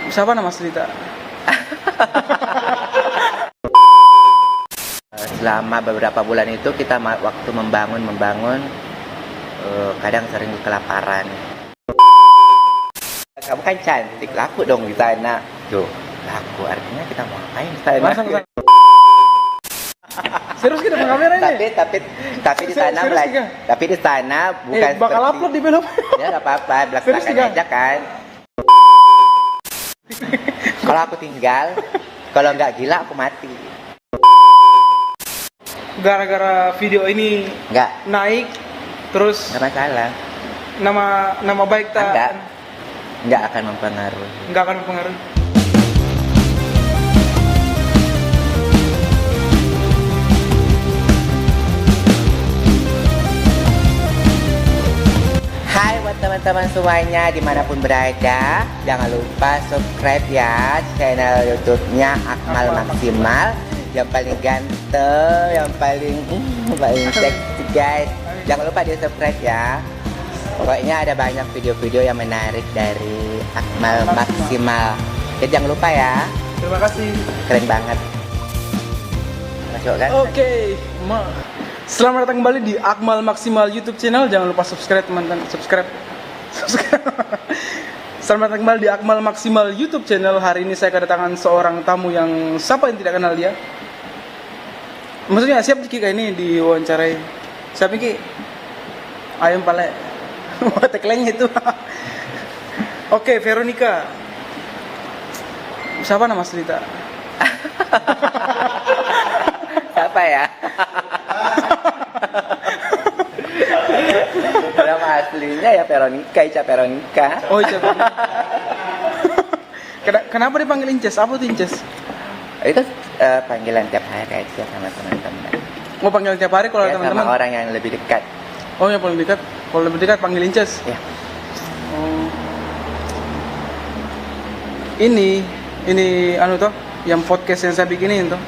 Siapa nama Rita? Selama beberapa bulan itu kita waktu membangun kadang sering kelaparan. Kamu kan cantik, laku dong di sana. Tuh, laku artinya kita mau ngapain di sana? Masa. Serius kita pakai kamera ini? Tapi di sana tapi di sana bukan bakal seperti, upload di belum. Ya nggak apa-apa, belakang aja kan. Kalau aku tinggal, kalau nggak gila aku mati. Gara-gara video ini Nggak naik, terus masalah. nama baik tak Nggak akan mempengaruhi. nggak akan mempengaruhi. Hai buat teman-teman semuanya dimanapun berada, jangan lupa subscribe ya channel YouTube-nya Akmal Maksimal, yang paling ganteng, yang paling seksi guys. Jangan lupa di subscribe ya. Pokoknya ada banyak video-video yang menarik dari Akmal Maksimal. Jadi jangan lupa ya. Terima kasih. Keren banget. Masuk kan? Oke, selamat datang kembali di Akmal Maksimal YouTube channel. Jangan lupa subscribe teman-teman. Subscribe. Selamat datang kembali di Akmal Maksimal YouTube channel. Hari ini saya kedatangan seorang tamu yang siapa yang tidak kenal dia. Maksudnya siap Ki kayak ini diwawancarai. Siapa Ki? Ayam pale. Tekleng itu. Oke, Veronica. Siapa nama Rita? Siapa ya? Nama aslinya ya Veronica, Ica Veronica. Oh, Ica Veronica. Kenapa dipanggil Inces? Apa tuh Inces? Itu panggilan tiap hari aja sama teman-teman. Mau panggil tiap hari kalau Ya, teman-teman? sama orang yang lebih dekat. Oh, yang paling dekat. Kalau lebih dekat panggil Inces. Ya. Oh. Ini anu toh, yang podcast yang saya bikinin toh.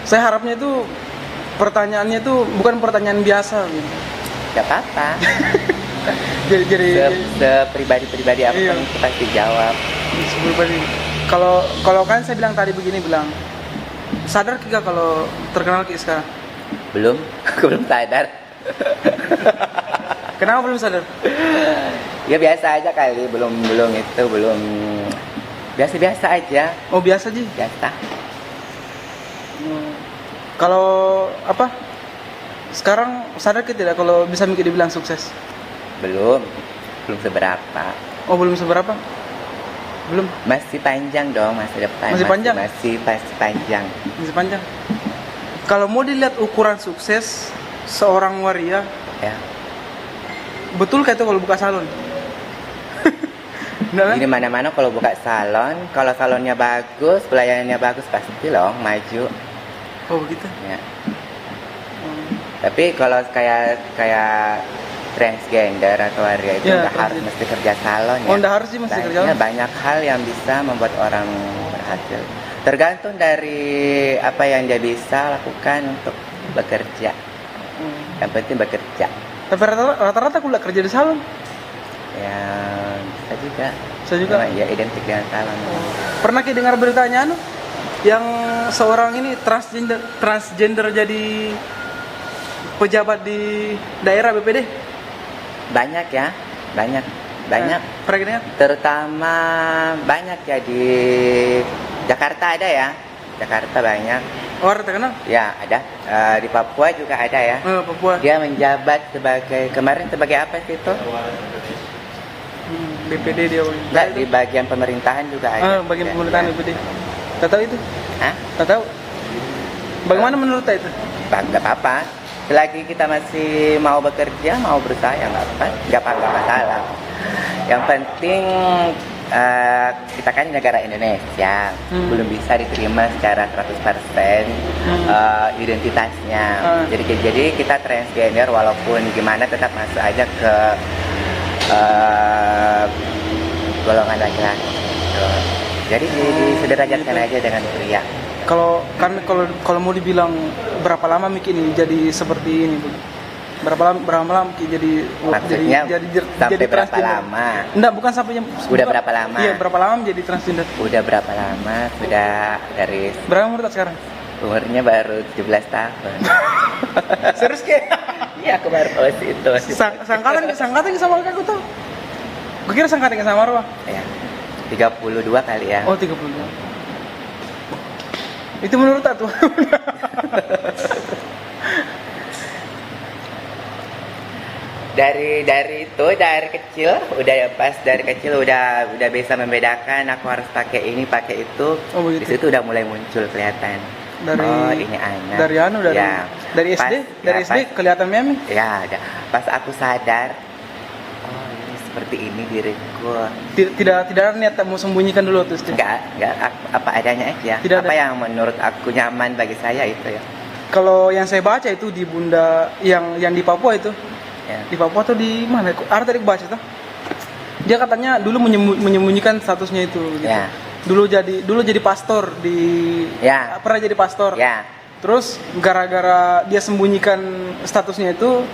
Saya harapnya itu pertanyaannya itu bukan pertanyaan biasa gitu. Gak apa-apa. Jadi Sepribadi-pribadi apa iya. pun kita pasti jawab. Pribadi. Kalau kan saya bilang tadi begini sadar Kika kalau terkenal Kika sekarang? Belum, aku belum sadar. Kenapa belum sadar? Ya biasa aja kali, belum biasa aja. Oh, biasa Ji. Biasa. Kalau apa? Sekarang sadar Kika tidak kalau bisa mikir dibilang sukses? Belum seberapa. Oh, belum seberapa? Belum. Masih panjang dong masa depan. Masih panjang? Masih panjang. Masih panjang. Kalau mau dilihat ukuran sukses seorang waria, Ya. betul kayak itu kalau buka salon. Nah, Di mana-mana kalau buka salon, kalau salonnya bagus, pelayanannya bagus pasti loh maju. oh begitu. Ya. Tapi kalau kayak transgender atau waria itu Ya, nggak harus mesti kerja salon ya. Oh, nggak harus sih mesti kerja salon. Banyak hal yang bisa membuat orang berhasil. Tergantung dari apa yang dia bisa lakukan untuk bekerja. Yang penting bekerja. Tapi rata-rata aku kerja di salon. Ya bisa juga. Bisa juga. Memang ya identik dengan salon. Pernah Ki dengar beritanya yang seorang ini transgender jadi pejabat di daerah BPD? Banyak ya, banyak. Pernah dengar? Terutama banyak ya di Jakarta ada ya. Jakarta banyak. Oh, terkenal? Ya ada. Di Papua juga ada ya. Papua. Dia menjabat kemarin sebagai apa sih itu? BPD dia. Enggak, di bagian pemerintahan juga ada. Bagian pemerintahan BPD. Tak tahu itu? Hah? Tak tahu. Bagaimana menurut tak itu? Nggak apa-apa. Selagi kita masih mau bekerja, mau berusaha ya nggak masalah. Yang penting kita kan negara Indonesia, belum bisa diterima secara 100% identitasnya. Jadi kita transgender walaupun gimana tetap masuk aja ke golongan laki-laki. Jadi disederajatkan aja dengan pria. Kalau mau dibilang berapa lama Miki ini jadi seperti ini, Bu? Berapa lama Ki jadi Maksudnya sampai berapa transgender? lama? Enggak, bukan sampai Udah berapa lama? Iya, berapa lama jadi transgender? Udah berapa lama? Sudah dari Berapa umur tak sekarang? umurnya baru 17 tahun. Serius Ki? Iya, aku baru post itu. Sangkatan sama aku tuh. Gue kira sangkatan sama Marwah. Ya. 32 kali ya. Oh, 32. Itu menurut tak tuh? dari kecil dari kecil udah bisa membedakan aku harus pakai ini pakai itu. Oh, begitu. Di situ udah mulai muncul kelihatan. Oh, ini anak. Dari SD, dari SD kelihatan meme. Ya, pas aku sadar, oh ini seperti ini diriku. Tidak ada niat mau sembunyikan dulu tuh. Enggak, apa adanya aja. Tidak apa ada. yang menurut aku nyaman bagi saya itu ya. Kalau yang saya baca itu di Bunda yang di Papua itu. Ya. Di Papua atau di mana? Ada tadi baca tuh. Dia katanya dulu menyembunyikan statusnya itu gitu. Ya. Dulu jadi pastor di Ya. Pernah jadi pastor. Ya. Terus gara-gara dia sembunyikan statusnya itu,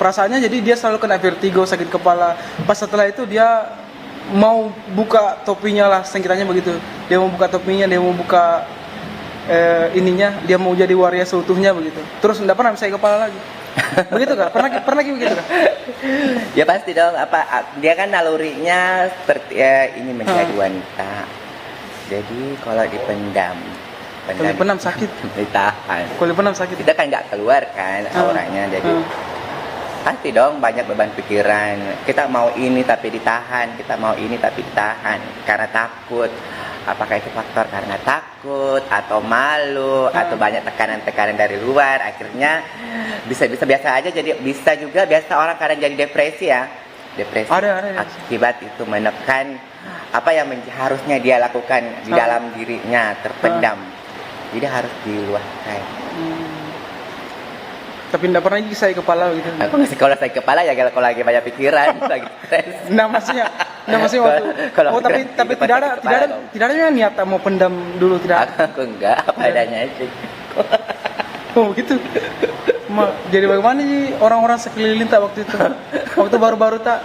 perasaannya jadi dia selalu kena vertigo, sakit kepala. Pas setelah itu dia mau buka topinya lah, sengkitannya begitu. Dia mau buka topinya, dia mau buka ininya, dia mau jadi waria seutuhnya begitu. Terus enggak pernah bisa kepala lagi. Begitu kah? Pernah begitu kah? Ya pasti dong. Dia kan nalurinya seperti ingin menjadi wanita. Jadi kalau dipendam sakit. Ditahan. Kalau dipendam sakit. Kita kan nggak keluar kan auranya. Jadi pasti dong banyak beban pikiran. Kita mau ini tapi ditahan. Kita mau ini tapi ditahan karena takut. Apakah itu faktor karena takut atau malu atau banyak tekanan-tekanan dari luar, akhirnya bisa biasa aja, jadi bisa juga biasa orang kadang jadi depresi ya. Depresi ada. akibat itu menekan apa yang harusnya dia lakukan di dalam dirinya, terpendam. Jadi harus diluahkan. Tapi enggak pernah saya kepala gitu. Aku nggak sekolah saya kepala ya kalau lagi banyak pikiran, lagi stres. Nah maksudnya waktu. Oh tapi tidak ada yang niat mau pendam dulu, tidak. Aku enggak, apa adanya aja. Oh gitu. Jadi bagaimana sih orang-orang sekeliling tak waktu itu? Waktu baru-baru tak?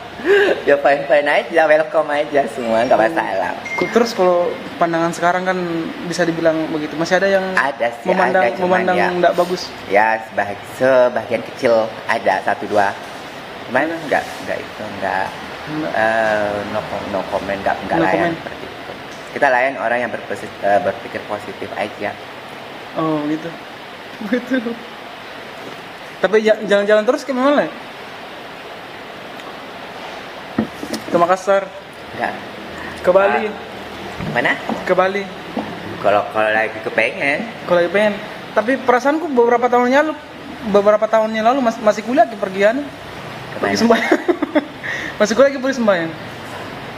Ya fine aja, welcome aja semua, nggak masalah. Terus kalau pandangan sekarang kan bisa dibilang begitu, masih ada yang memandang ya, enggak bagus. Ya sebagian kecil ada 1-2. Cuman enggak itu enggak no comment enggak layan seperti itu. Kita layan orang yang berpikir positif aja. Oh gitu. Betul. Tapi jalan-jalan terus ke mana? Ke Makassar. Enggak. Ke Bali. Mana? Ke Bali. Kalau lagi kepengen. Kalau lagi pengen. Tapi perasaanku beberapa tahunnya lalu masih kuliah ke pergian. Pergi sembahyang. Masih kuliah pergi sembahyang.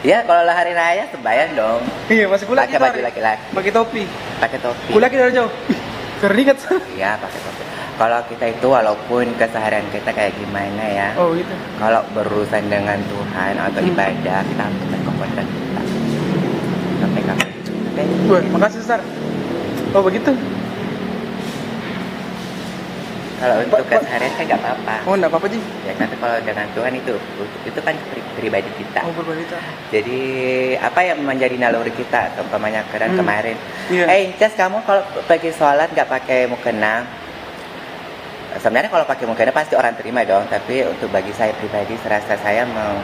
Iya, kalau hari raya sembahyang dong. Iya, masih kuliah pakai baju laki-laki. Pakai topi. Kuliah dari jauh. Keringat. Iya, pakai topi. Kalau kita itu walaupun keseharian kita kayak gimana ya. Oh gitu. Kalau berurusan dengan Tuhan atau ibadah, kita harus berkomitmen kita. Sampai kapan? Oke. Makasih Ustaz. Oh begitu. Kalau untuk keseharian kan nggak apa-apa. Oh nggak apa-apa sih. Ya tapi kalau dengan Tuhan itu kan pribadi kita. Oh pribadi kita. Jadi apa yang menjadi naluri kita? Umpamanya kemarin. Yeah. Cas kamu kalau pergi sholat nggak pakai mukena? Sebenarnya kalau pakai mukena pasti orang terima dong. Tapi untuk bagi saya pribadi, serasa saya mau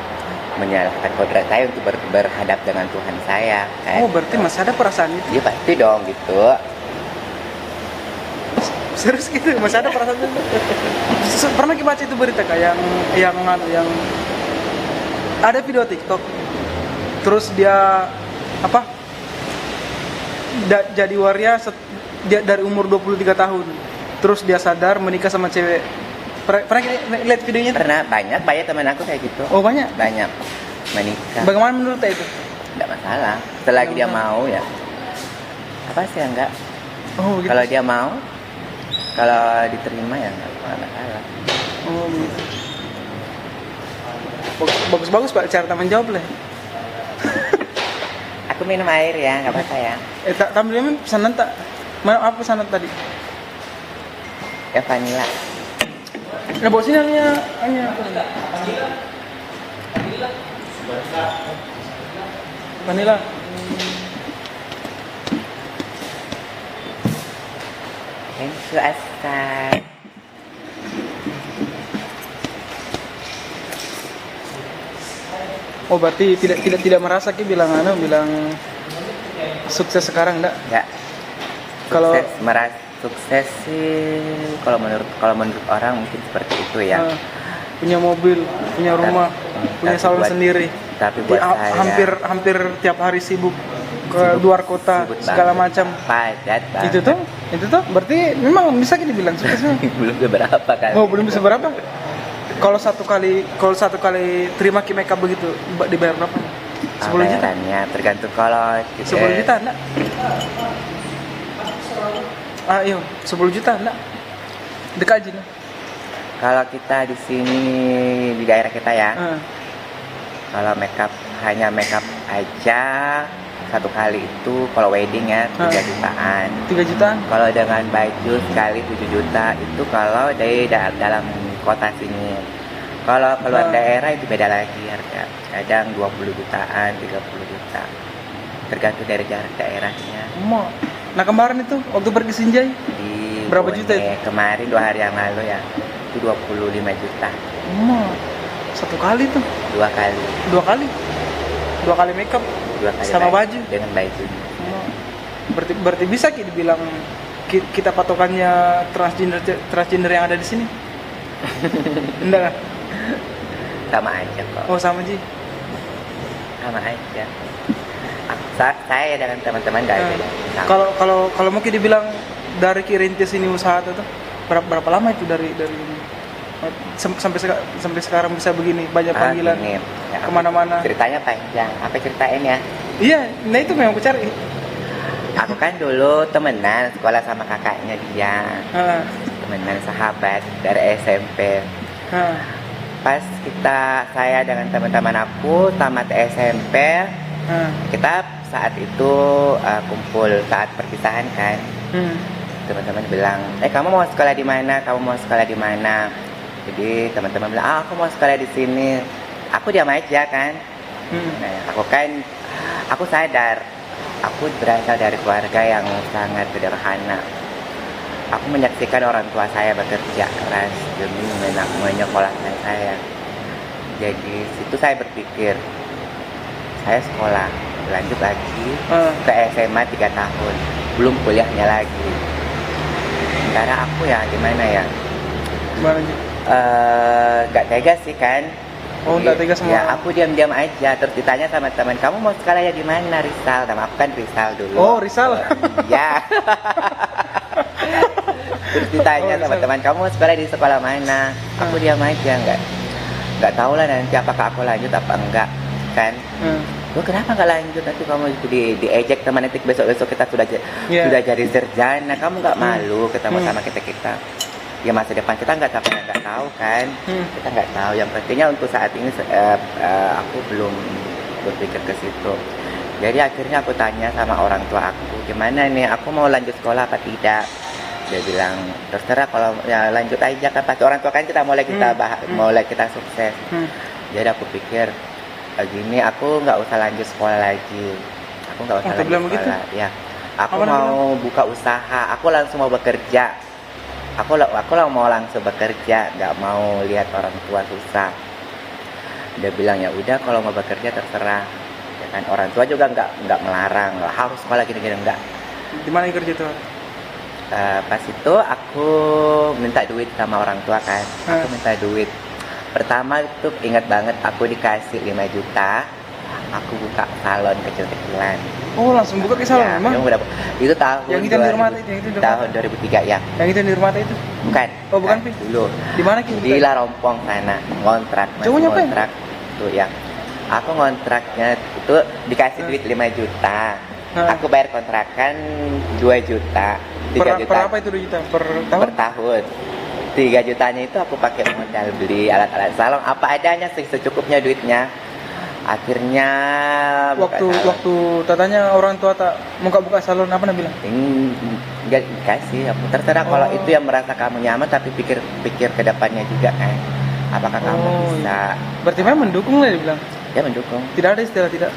menyalahkan kodrat saya untuk berhadap dengan Tuhan saya. Oh berarti masih ada perasaan itu? Iya pasti dong gitu. Serius gitu, masih ada perasaan itu? Pernah kita baca itu berita kayak yang ada video TikTok, terus dia jadi waria dia dari umur 23 tahun, terus dia sadar menikah sama cewek. Pernah lihat videonya? Pernah, banyak teman aku kayak gitu. Oh banyak menikah. Bagaimana menurut itu? Nggak masalah, selagi dia mau ya. Apa sih enggak? Oh gitu. Kalau dia mau, kalau diterima ya nggak masalah. Oh gitu. Bagus Pak, cara menjawab lah. Aku minum air ya, nggak apa-apa ya. Tampilnya pesanan tak? Mana apa pesanan tadi? Ya vanilla. Nah, bawa sini hanya vanilla. Ensu asal. Oh, berarti tidak merasa Ki bilang sukses sekarang enggak? Enggak. Kalau Merasa sukses sih kalau menurut orang mungkin seperti itu ya. Punya mobil, punya rumah, punya salon sendiri. Tapi buat saya hampir tiap hari sibuk ke luar kota segala macam. Padat banget. Itu tuh berarti memang bisa kita bilang suksesnya. Belum seberapa kan. Oh, belum seberapa. Kalau satu kali terima Ki makeup begitu dibayar berapa? 10 juta. Bayarannya tergantung kalau 10 juta enggak? Iya, 10 juta enggak? Dekat aja nih. Kalau kita di sini di daerah kita ya. Kalau hanya makeup aja satu kali itu kalau wedding ya 3 jutaan. 3 jutaan? Kalau dengan baju sekali 7 juta itu kalau dari dalam kota sini. Kalau keluar daerah itu beda lagi harga. Kadang 20 jutaan, 30 juta. Tergantung dari jarak daerahnya. Nah, kemarin itu waktu pergi Sinjai Di berapa juta itu? Kemarin 2 hari yang lalu ya. Itu 25 juta. Satu kali tuh. 2 kali. 2 kali. 2 kali makeup 2 kali sama baju. Dengan bajunya. Berarti bisa Ki dibilang kita patokannya transgender yang ada di sini. Enggak kan? Sama aja kok. Oh, sama Ji. Sama aja. Saya dengan teman-teman gak ada. Kalau mau Ki dibilang dari Ki rintis ini usaha itu berapa lama itu dari sampai sekarang bisa begini banyak panggilan ya, kemana-mana. Ceritanya panjang. Apa ceritain ya? Iya, nah itu memang aku cari. Aku kan dulu temenan sekolah sama kakaknya dia. Temenan sahabat dari SMP. Pas saya dengan teman-teman aku tamat SMP, kita saat itu kumpul saat perpisahan kan. Teman-teman bilang, kamu mau sekolah di mana? Kamu mau sekolah di mana? Jadi teman-teman bilang, aku mau sekolah di sini. Aku diam aja kan. Nah, aku sadar, aku berasal dari keluarga yang sangat sederhana. Aku menyaksikan orang tua saya bekerja keras demi menyekolahkan saya. Jadi situ saya berpikir, saya sekolah lanjut lagi ke SMA 3 tahun, belum kuliahnya lagi. Sementara aku ya gimana ya? Gimana sih? Gak tega sih kan? Oh, gak tega sama. Ya, aku diam-diam aja. Terus ditanya sama teman, kamu mau sekolah ya di mana? Rizal. Nama aku kan Rizal dulu. Oh, Rizal. Iya. Terus ditanya sama teman, kamu mau sekolah di sekolah mana? Aku diam aja, nggak tahu lah nanti apakah aku lanjut apa enggak kan? Loh, kenapa nggak lanjut? Nanti kamu itu diejek teman, nanti besok kita sudah jadi sarjana. Kamu nggak malu ketemu sama kita? Ya masa depan kita nggak tahu kan? Kita nggak tahu. Yang pentingnya untuk saat ini aku belum berpikir ke situ. Jadi akhirnya aku tanya sama orang tua aku, gimana nih? Aku mau lanjut sekolah apa tidak? Dia bilang, terserah, kalau ya lanjut aja kan, pasti orang tua kan kita mulai kita sukses. Jadi aku pikir gini, aku nggak usah lanjut sekolah lagi. Aku nggak usah lanjut sekolah. Begitu? Ya, aku mau buka usaha. Aku langsung mau bekerja. Aku mau langsung bekerja, nggak mau lihat orang tua susah. Dia bilang, ya udah kalau mau bekerja terserah. Ya kan, orang tua juga nggak melarang, harus sekolah gini-gini, enggak. Di mana kerja tuh? Pas itu aku minta duit sama orang tua kan. Aku minta duit. Pertama itu ingat banget, aku dikasih 5 juta. Aku buka salon kecil-kecilan. Oh, langsung buka ke salon memang? Itu tahun yang itu di rumah itu, tahun 2003 ya. Yang itu di rumah itu? Bukan. Oh, bukan, Pi. Dulu. Di mana Ki? Di Larompong sana, ngontrak. Cowoknya apa? Ngontrak tuh ya. Aku ngontraknya itu dikasih duit 5 juta. Aku bayar kontrakan 2 juta. 3 juta. Per apa itu 2 juta? Per tahun? Per tahun. 3 jutanya itu aku pakai modal beli alat-alat salon apa adanya sih, secukupnya duitnya. Akhirnya buka salon. Waktu tatanya orang tua tak buka salon apa nak bilang? Enggak dikasih. Terserah kalau itu yang merasa kamu nyaman, tapi pikir ke depannya juga kan. Apakah kamu bisa? Berarti memang mendukung lah dia bilang. Ya mendukung. Tidak ada istilah tidak.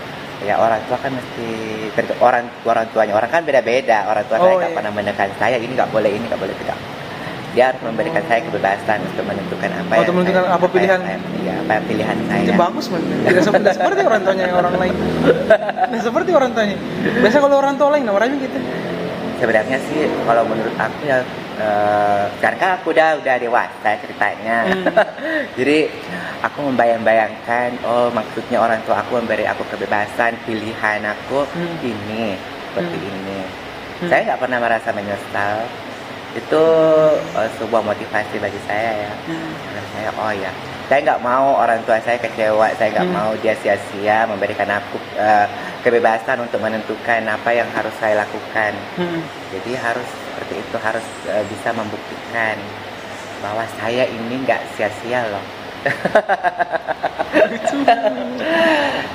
Ya orang tua kan mesti orang tuanya orang kan beda-beda. Orang tua saya nggak pernah menekan saya ini nggak boleh, ini nggak boleh, tidak. Dia harus memberikan saya kebebasan untuk menentukan apa untuk menentukan apa pilihan. Iya, apa pilihan saya. Itu bagus man. Tidak seperti orang tuanya yang orang lain. Tidak seperti orang tuanya. Biasa kalau orang tua lain namanya gitu. Sebenarnya sih kalau menurut aku ya sekarang kan aku udah dewasa ceritanya. Jadi aku membayangkan maksudnya orang tua aku memberi aku kebebasan pilihan aku ini seperti ini. Saya nggak pernah merasa menyesal. Itu sebuah motivasi bagi saya ya. Karena saya saya nggak mau orang tua saya kecewa, saya nggak mau dia sia-sia memberikan aku kebebasan untuk menentukan apa yang harus saya lakukan. Jadi harus seperti itu, harus bisa membuktikan bahwa saya ini nggak sia-sia loh.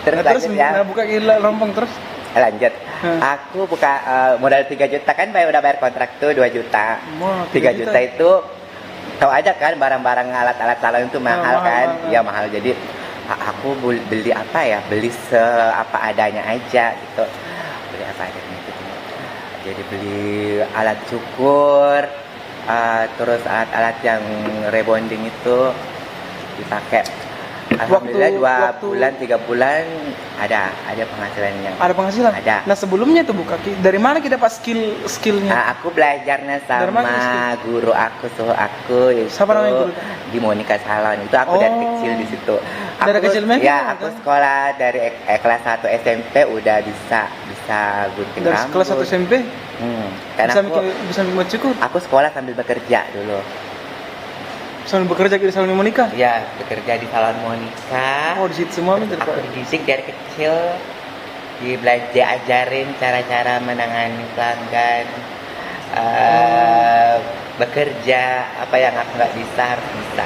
Terus ya. Buka gila lompong terus. Lanjut. Aku buka modal 3 juta kan udah bayar kontrak tuh 2 juta. 3 juta itu tahu aja kan barang-barang alat-alat salon itu mahal kan? Iya mahal. Jadi aku beli apa ya? Beli apa adanya aja gitu. Beli apa adanya gitu. Jadi beli alat cukur, terus alat-alat yang rebonding itu dipakai. Alhamdulillah 2 bulan 3 bulan ada penghasilannya. Ada penghasilan. Ada. Nah sebelumnya itu dari mana kita dapat skillnya? Aku belajarnya sama guru aku, suhu aku itu. Siapa namanya guru? Di Monica Salon. Itu aku dari kecil di situ. Dari kecil memang? Ya, aku sekolah dari kelas 1 SMP udah bisa gunting dari rambut. Kelas 1 SMP? Karena bisa cukur. Aku sekolah sambil bekerja dulu. Sambil bekerja di salon Monica? Ya, bekerja di salon Monica. Di situ semua minta. Aku dididik dari kecil, ajarin cara-cara menangani pelanggan, bekerja, apa yang aku nggak bisa harus bisa.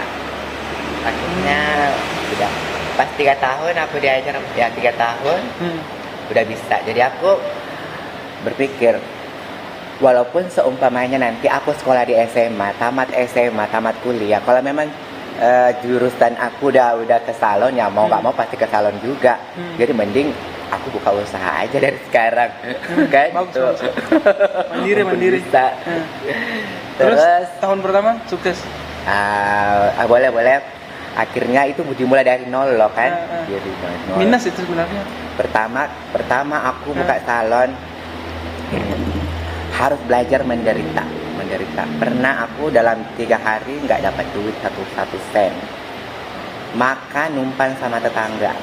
Akhirnya udah pas 3 tahun aku diajar, ya 3 tahun udah bisa. Jadi aku berpikir, walaupun seumpamanya nanti aku sekolah di SMA, tamat kuliah, kalau memang jurusan aku udah ke salon, ya mau nggak mau pasti ke salon juga. Jadi mending aku buka usaha aja dari sekarang, kan? Bagus. Mandiri. Bisa. Terus tahun pertama sukses? Boleh. Akhirnya itu dimulai dari nol loh kan? Jadi nol. Minus itu sebenarnya. Pertama aku buka salon. Harus belajar menderita. Pernah aku dalam 3 hari nggak dapat duit satu sen, makan numpang sama tetangga.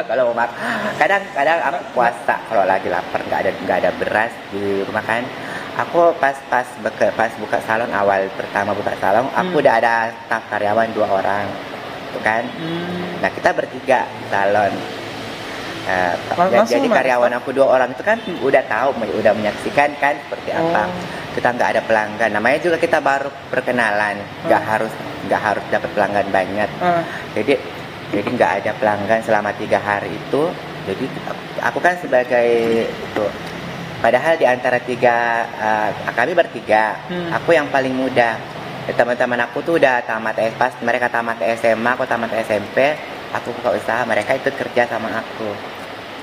Kalau mau makan, kadang aku puasa kalau lagi lapar, nggak ada beras di rumah kan. Aku pas buka salon, pertama buka salon, aku udah ada staf karyawan 2 orang, tuh kan. Nah kita bertiga salon. Jadi karyawan aku 2 orang itu kan udah tahu, udah menyaksikan kan seperti apa. Kita nggak ada pelanggan, namanya juga kita baru perkenalan, nggak harus dapat pelanggan banyak. Jadi nggak ada pelanggan selama 3 hari itu. Jadi aku kan sebagai itu, padahal di antara kami bertiga, aku yang paling muda. Teman-teman aku tuh udah tamat pas mereka tamat SMA, aku tamat SMP, aku buka usaha, mereka ikut kerja sama aku.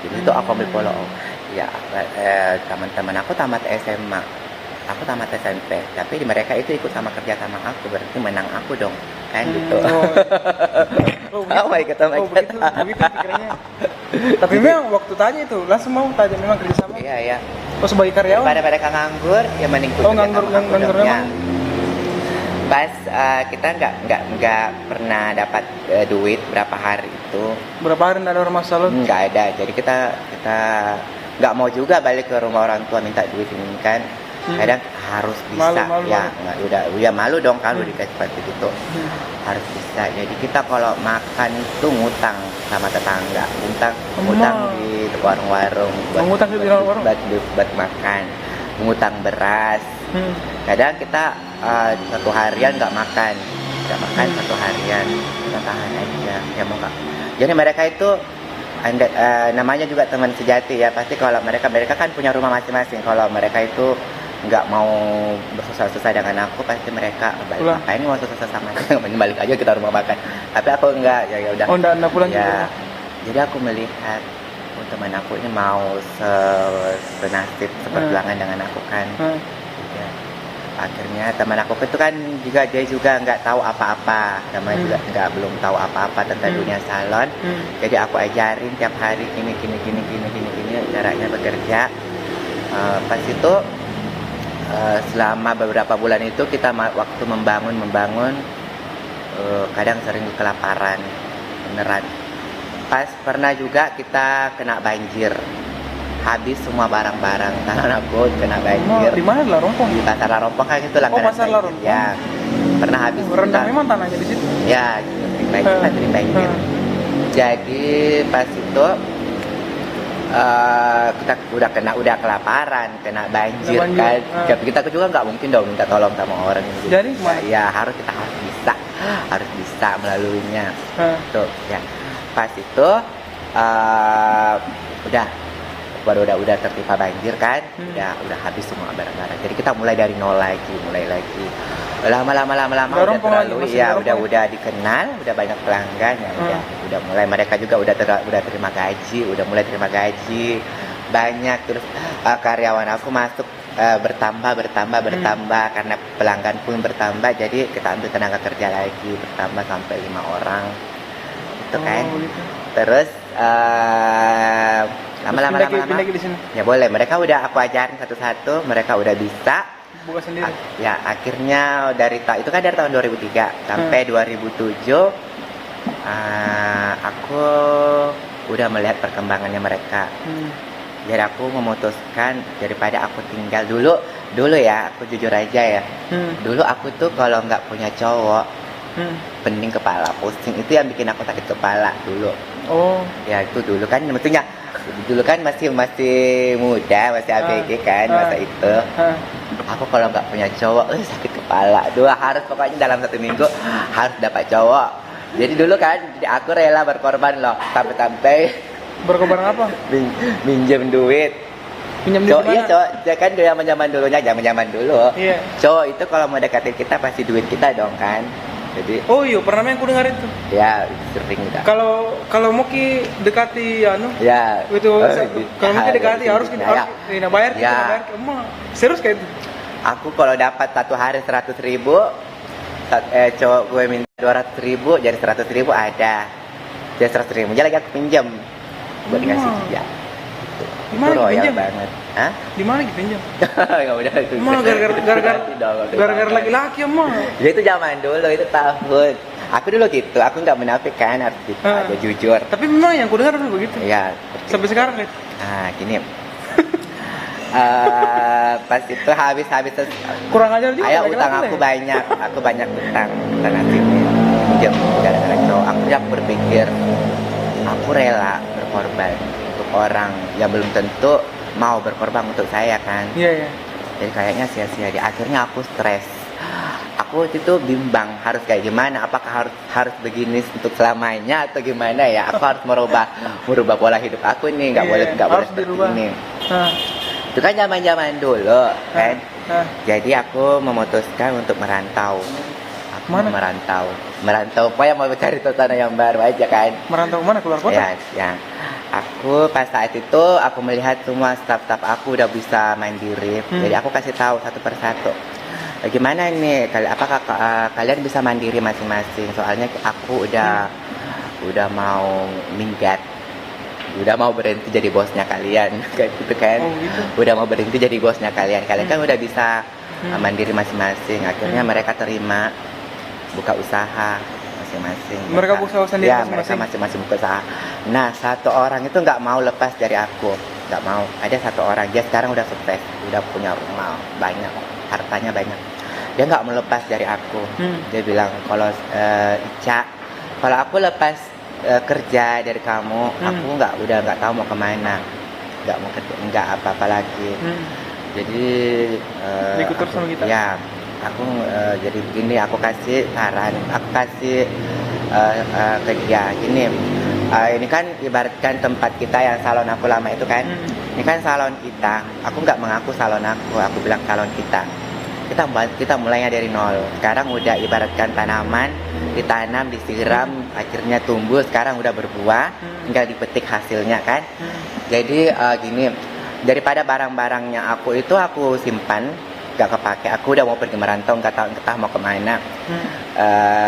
Jadi itu aku ambil follow. Ya, teman-teman aku tamat SMA, aku tamat SMP, tapi mereka itu ikut sama kerja sama aku, berarti menang aku dong, kan gitu. Begitu pikirannya. Tapi memang waktu tanya itu langsung mau tanya memang kerja sama. Iya. Sebagai karyawan. Pada mereka nganggur, ya mending nganggur memang. Pas kita nggak pernah dapat duit berapa hari itu. Berapa hari nggak ada orang masuk salon? Nggak ada. Jadi kita nggak mau juga balik ke rumah orang tua minta duit ini kan. Kadang harus bisa. Malu. Udah malu dong kalau dikasih seperti itu. Harus bisa. Jadi kita kalau makan itu ngutang sama tetangga, ngutang di warung-warung. Ngutang di warung? Buat makan. Ngutang beras. Kadang kita 1 harian nggak makan 1 harian, kita tahan aja. Ya mau nggak, Jadi mereka itu namanya juga teman sejati ya. Pasti kalau mereka kan punya rumah masing-masing. Kalau mereka itu nggak mau bersusah-susah dengan aku, pasti mereka balik. Ngapain mau susah-susah sama balik aja kita rumah makan. Tapi aku enggak, ya udah. Oh, enggak pulang ya, juga. Jadi aku melihat teman aku ini mau senasib seperjuangan dengan aku kan. Ya. Akhirnya teman aku itu kan dia juga nggak tahu apa-apa, namanya juga belum tahu apa-apa tentang dunia salon. Jadi aku ajarin tiap hari gini caranya bekerja. Pas itu selama beberapa bulan itu kita waktu membangun kadang sering kelaparan beneran. Pas pernah juga kita kena banjir. Habis semua barang-barang tanah aku kena banjir. Di mana Larompong? Di pasar Larompong kan itu langganan. Oh, pasar Larompong. Ya. Pernah habis. Rendah memang tanahnya di situ. Ya, sering banjir. Jadi pas itu kita udah kelaparan, kena banjir kan. Kita juga nggak mungkin dong minta tolong sama orang ini. Jadi gimana? Ya harus bisa melaluinya. Tuh ya. Pas itu udah tertimpa banjir kan, udah habis semua barang-barang. Jadi kita mulai dari nol lagi. Lama udah terlalu udah dikenal, udah banyak pelanggan ya, udah mulai mereka juga udah terima gaji, mulai terima gaji banyak. Terus karyawan aku masuk bertambah karena pelanggan pun bertambah. Jadi kita ambil tenaga kerja lagi bertambah sampai 5 orang itu kan. Gitu. Terus lama-lama di sini. Ya boleh, mereka udah aku ajarin satu-satu, mereka udah bisa buka sendiri. Ya akhirnya itu kan dari tahun 2003 sampai 2007 aku udah melihat perkembangannya mereka. Jadi aku memutuskan daripada aku tinggal dulu ya, aku jujur aja ya. Dulu aku tuh kalau nggak punya cowok pening kepala, pusing, itu yang bikin aku sakit kepala dulu. Oh ya itu dulu kan, maksudnya dulu kan masih muda, masih ABG kan masa itu. Aku kalau nggak punya cowok sakit kepala. Harus pokoknya dalam 1 minggu harus dapat cowok. Jadi dulu kan aku rela berkorban loh, sampai berkorban apa? Minjem duit. Cowok, iya cowok, kan zaman dulunya, zaman dulu. Iya. Cowok itu kalau mau deketin kita pasti duit kita dong kan. Jadi, iya pernah yang ku dengar itu. Ya sering enggak. Kalau mau dekati ya itu kalau mau dekati harus bayar kita. Emang serius kayak itu? Aku kalau dapat satu hari 100.000, cowok gue minta 200.000, jadi 100.000 ada. Jadi 100.000 lagi aku pinjam buat ngasih dia. Di mana pinjam banget? Hah? Di mana pinjam? Ya udah itu. Emang gara-gara laki-laki emang. Ya itu zaman dulu, itu tahun. Aku dulu gitu, aku nggak menafik kan, harus gitu, aja jujur. Tapi memang yang ku dengar begitu. Iya. Sampai sekarang kan? Gini. Pas itu habis kurang ajar juga. Ayo utang aku banyak utang sini. Pinjam gara-gara cowok. Aku berpikir aku rela berkorban untuk orang yang belum tentu mau berkorban untuk saya kan. Iya. Jadi kayaknya sia-sia. Akhirnya aku stres. Aku itu bimbang harus kayak gimana. Apakah harus begini untuk selamanya atau gimana ya? Aku harus merubah pola hidup aku nih. Nggak boleh seperti ini. Itu kan zaman dulu kan. Jadi aku memutuskan untuk merantau. Merantau pokoknya mau cari tanah yang baru aja kan. Merantau mana, keluar kota? Ya. Aku pas saat itu aku melihat semua staf-staf aku udah bisa mandiri. Jadi aku kasih tahu satu persatu. Gimana nih? Apakah kalian bisa mandiri masing-masing? Soalnya aku udah mau minggat. Udah mau berhenti jadi bosnya kalian kayak gitu kan. Udah mau berhenti jadi bosnya kalian. Kalian kan udah bisa mandiri masing-masing. Akhirnya mereka terima buka usaha masing-masing. Mereka buka usaha sendiri masing-masing. Mereka masing-masing buka usaha. Nah, satu orang itu nggak mau lepas dari aku. Nggak mau. Ada satu orang, dia sekarang udah sukses, udah punya rumah banyak, hartanya banyak. Dia nggak mau lepas dari aku. Dia bilang, kalau Ica, kalau aku lepas kerja dari kamu, aku udah nggak tahu mau kemana, nggak mau kerja, nggak apa-apa lagi. Jadi ikut terus sama kita. Ya, aku jadi begini, aku kasih saran, aku kasih ke dia gini, Ini kan ibaratkan tempat kita yang salon aku lama itu kan. Ini kan salon kita. Aku nggak mengaku salon aku bilang salon kita. Kita mulainya dari nol. Sekarang udah ibaratkan tanaman, ditanam, disiram, akhirnya tumbuh. Sekarang udah berbuah, tinggal dipetik hasilnya kan. Jadi gini, daripada barang-barangnya aku itu aku simpan, nggak kepake. Aku udah mau pergi merantau, nggak tahu entah mau kemana.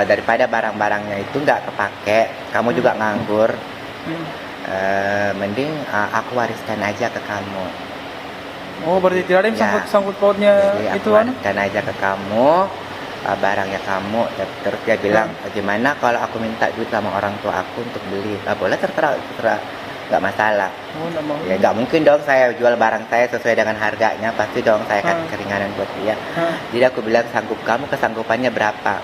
Daripada barang-barangnya itu nggak kepake, kamu juga nganggur. Mending aku wariskan aja ke kamu. Oh, berarti tidak ada yang Ya. sangkut pautnya Jadi itu aku anu? wariskan aja ke kamu barangnya kamu. Terus dia bilang, gimana kalau aku minta duit sama orang tua aku untuk beli? Boleh, terserah, nggak masalah. Oh, enggak mau. Ya nggak mungkin dong saya jual barang saya sesuai dengan harganya, pasti dong saya akan keringanan buat dia. Jadi aku bilang, kesanggupannya berapa?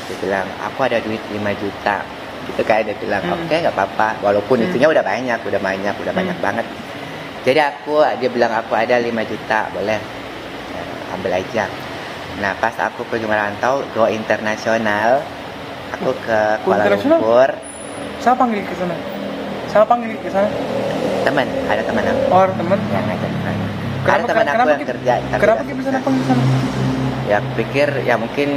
Dia bilang, aku ada duit 5 juta. Gitu kan, dia bilang, oke, nggak apa-apa. Walaupun isinya udah banyak banget. Jadi dia bilang aku ada 5 juta, boleh, ya, ambil aja. Nah pas aku pergi merantau, go internasional, aku ke Kuala internasional? Lumpur. Siapa panggil ke sana? Siapa panggil ke sana? Ada teman aku Oh, teman. yang ngajak ke sana. Ada Kenapa- teman aku kenapa yang Ki- kerja. tapi Kenapa nggak kita bisa sukses. panggil ke sana? Ya aku pikir ya mungkin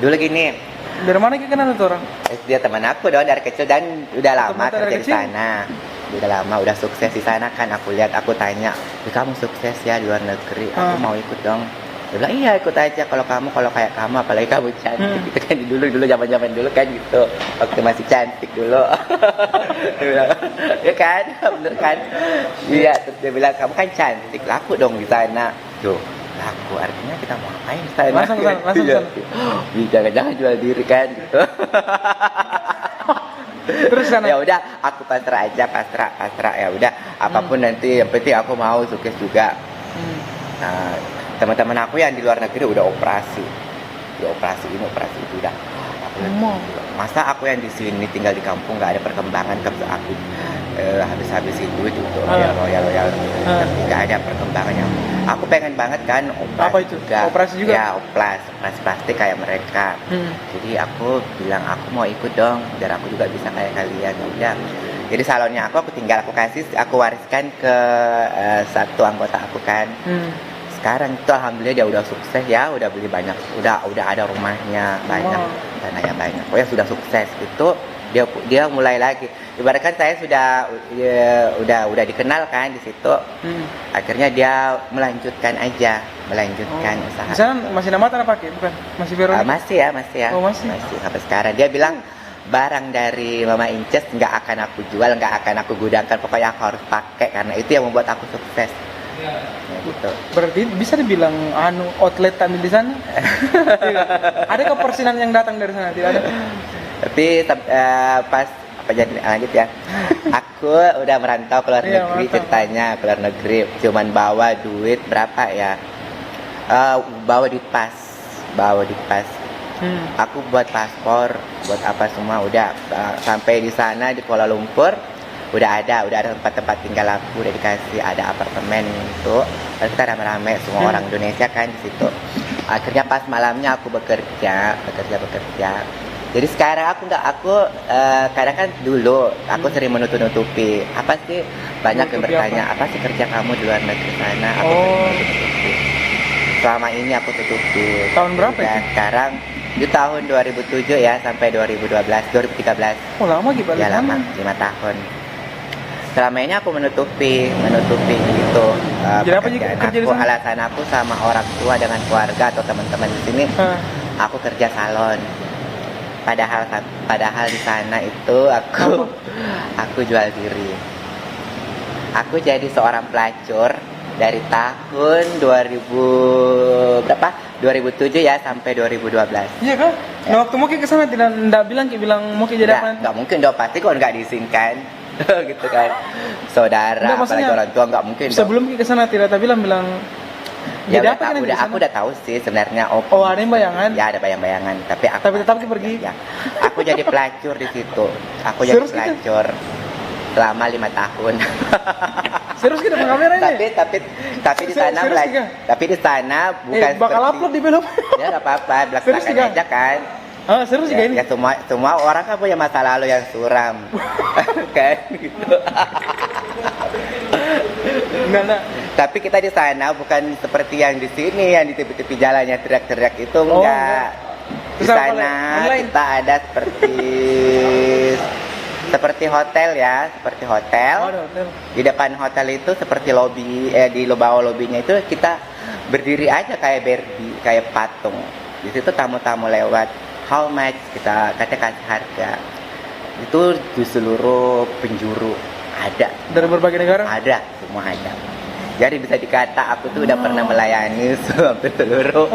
dulu gini. Dari mana kita kenal itu orang? Dia teman aku dong dari kecil dan udah lama Teman dari kerja di kecil? sana. Udah lama, udah sukses di sana kan. Aku lihat, aku tanya, kamu sukses ya di luar negeri. Aku mau ikut dong. Dia bilang, iya ikut aja kalau kayak kamu, apalagi kamu cantik. Gitu kan dulu zaman dulu kan gitu. Waktu masih cantik dulu. Dia bilang, ya kan, bener kan? Iya, terus dia bilang kamu kan cantik, laku dong di sana. Tuh, laku artinya kita mau ngapain di sana? Langsung ke sana, langsung ke Iya. sana. Ih, jangan-jangan jual diri kan gitu. Terus sana. Ya udah, aku pasrah aja, pasrah ya udah, apapun nanti, yang penting aku mau sukses juga. Nah, teman-teman aku yang di luar negeri udah operasi operasi itu udah. Masa aku yang di sini tinggal di kampung nggak ada perkembangan, ke aku habis-habisin duit untuk royal tapi nggak ada perkembangannya. Aku pengen banget kan Apa itu? Operasi juga? Ya, operasi plastik kayak mereka. Jadi aku bilang aku mau ikut dong biar aku juga bisa kayak kalian. Ya udah, jadi salonnya aku tinggal, aku wariskan ke satu anggota aku kan. Sekarang itu alhamdulillah dia udah sukses ya, udah beli banyak, udah ada rumahnya banyak, dananya banyak. Pokoknya sudah sukses itu, dia mulai lagi. Ibaratkan saya udah dikenal kan di situ. Akhirnya dia melanjutkan usaha. Di sana masih nama tanah pakai, bukan? Masih Veronica? Masih ya. Oh, masih Sampai sekarang. Dia bilang barang dari Mama Inces nggak akan aku jual, nggak akan aku gudangkan. Pokoknya aku harus pakai karena itu yang membuat aku sukses. Ya, gitu. Berarti bisa dibilang outlet tampil di sana? Ada kepersinan yang datang dari sana? Tidak ada. Tapi pas apa jadi lanjut ya. Aku udah merantau ke luar negeri, ceritanya ke luar negeri. Cuman bawa duit berapa ya? Bawa duit pas. Aku buat paspor, buat apa semua udah. Sampai di sana di Kuala Lumpur udah ada tempat-tempat tinggal aku, udah dikasih, ada apartemen itu. Lalu kita rame-rame semua orang Indonesia kan di situ. Akhirnya pas malamnya aku bekerja. Jadi sekarang kadang kan dulu aku sering menutupi. Apa sih, banyak yang bertanya, apa sih kerja kamu di luar negeri sana? Aku menutupi. Selama ini aku tutupi. Tahun berapa ya? Sekarang di tahun 2007 ya sampai 2013. Oh, lama gitu. Ya lama, 5 tahun. Selama ini aku menutupi gitu. Jadi apa kerja di sana? Alasan aku sama orang tua dengan keluarga atau teman-teman di sini, aku kerja salon. Padahal di sana itu aku jual diri. Aku jadi seorang pelacur dari tahun 2007 ya sampai 2012. Iya kan? Nah, waktu mau ke sana tidak bilang mau jadi apa? Nggak mungkin dong, pasti kalau nggak diizinkan. Gitu kan, saudara apalagi orang tua nggak mungkin sebelum ke sana tidak bilang ya aku udah tahu sih sebenarnya. Ada yang bayangan ya, ada bayang-bayangan, tapi tetap pergi ya. Aku jadi pelacur di situ, selama 5 tahun. Serius kita kamera ini? tapi di sana bukan bakal upload di film. Ya nggak apa-apa, belakang aja kan. seru sih kayak ini. Ya semua orang kan punya masa lalu yang suram. Kan gitu. Enggak. Tapi kita di sana bukan seperti yang di sini yang di tepi-tepi jalannya teriak-teriak itu Oh, enggak. Di Terus apa sana online? kita ada seperti hotel ya, seperti hotel. Oh, ada hotel. Di depan hotel itu seperti lobi, di bawah lobinya itu kita berdiri aja kayak Barbie, kayak patung. Di situ tamu-tamu lewat, how much kita kasih harga. Itu di seluruh penjuru ada, Dari berbagai negara. ada, semua ada. Jadi bisa dikata aku tuh udah pernah melayani hampir seluruh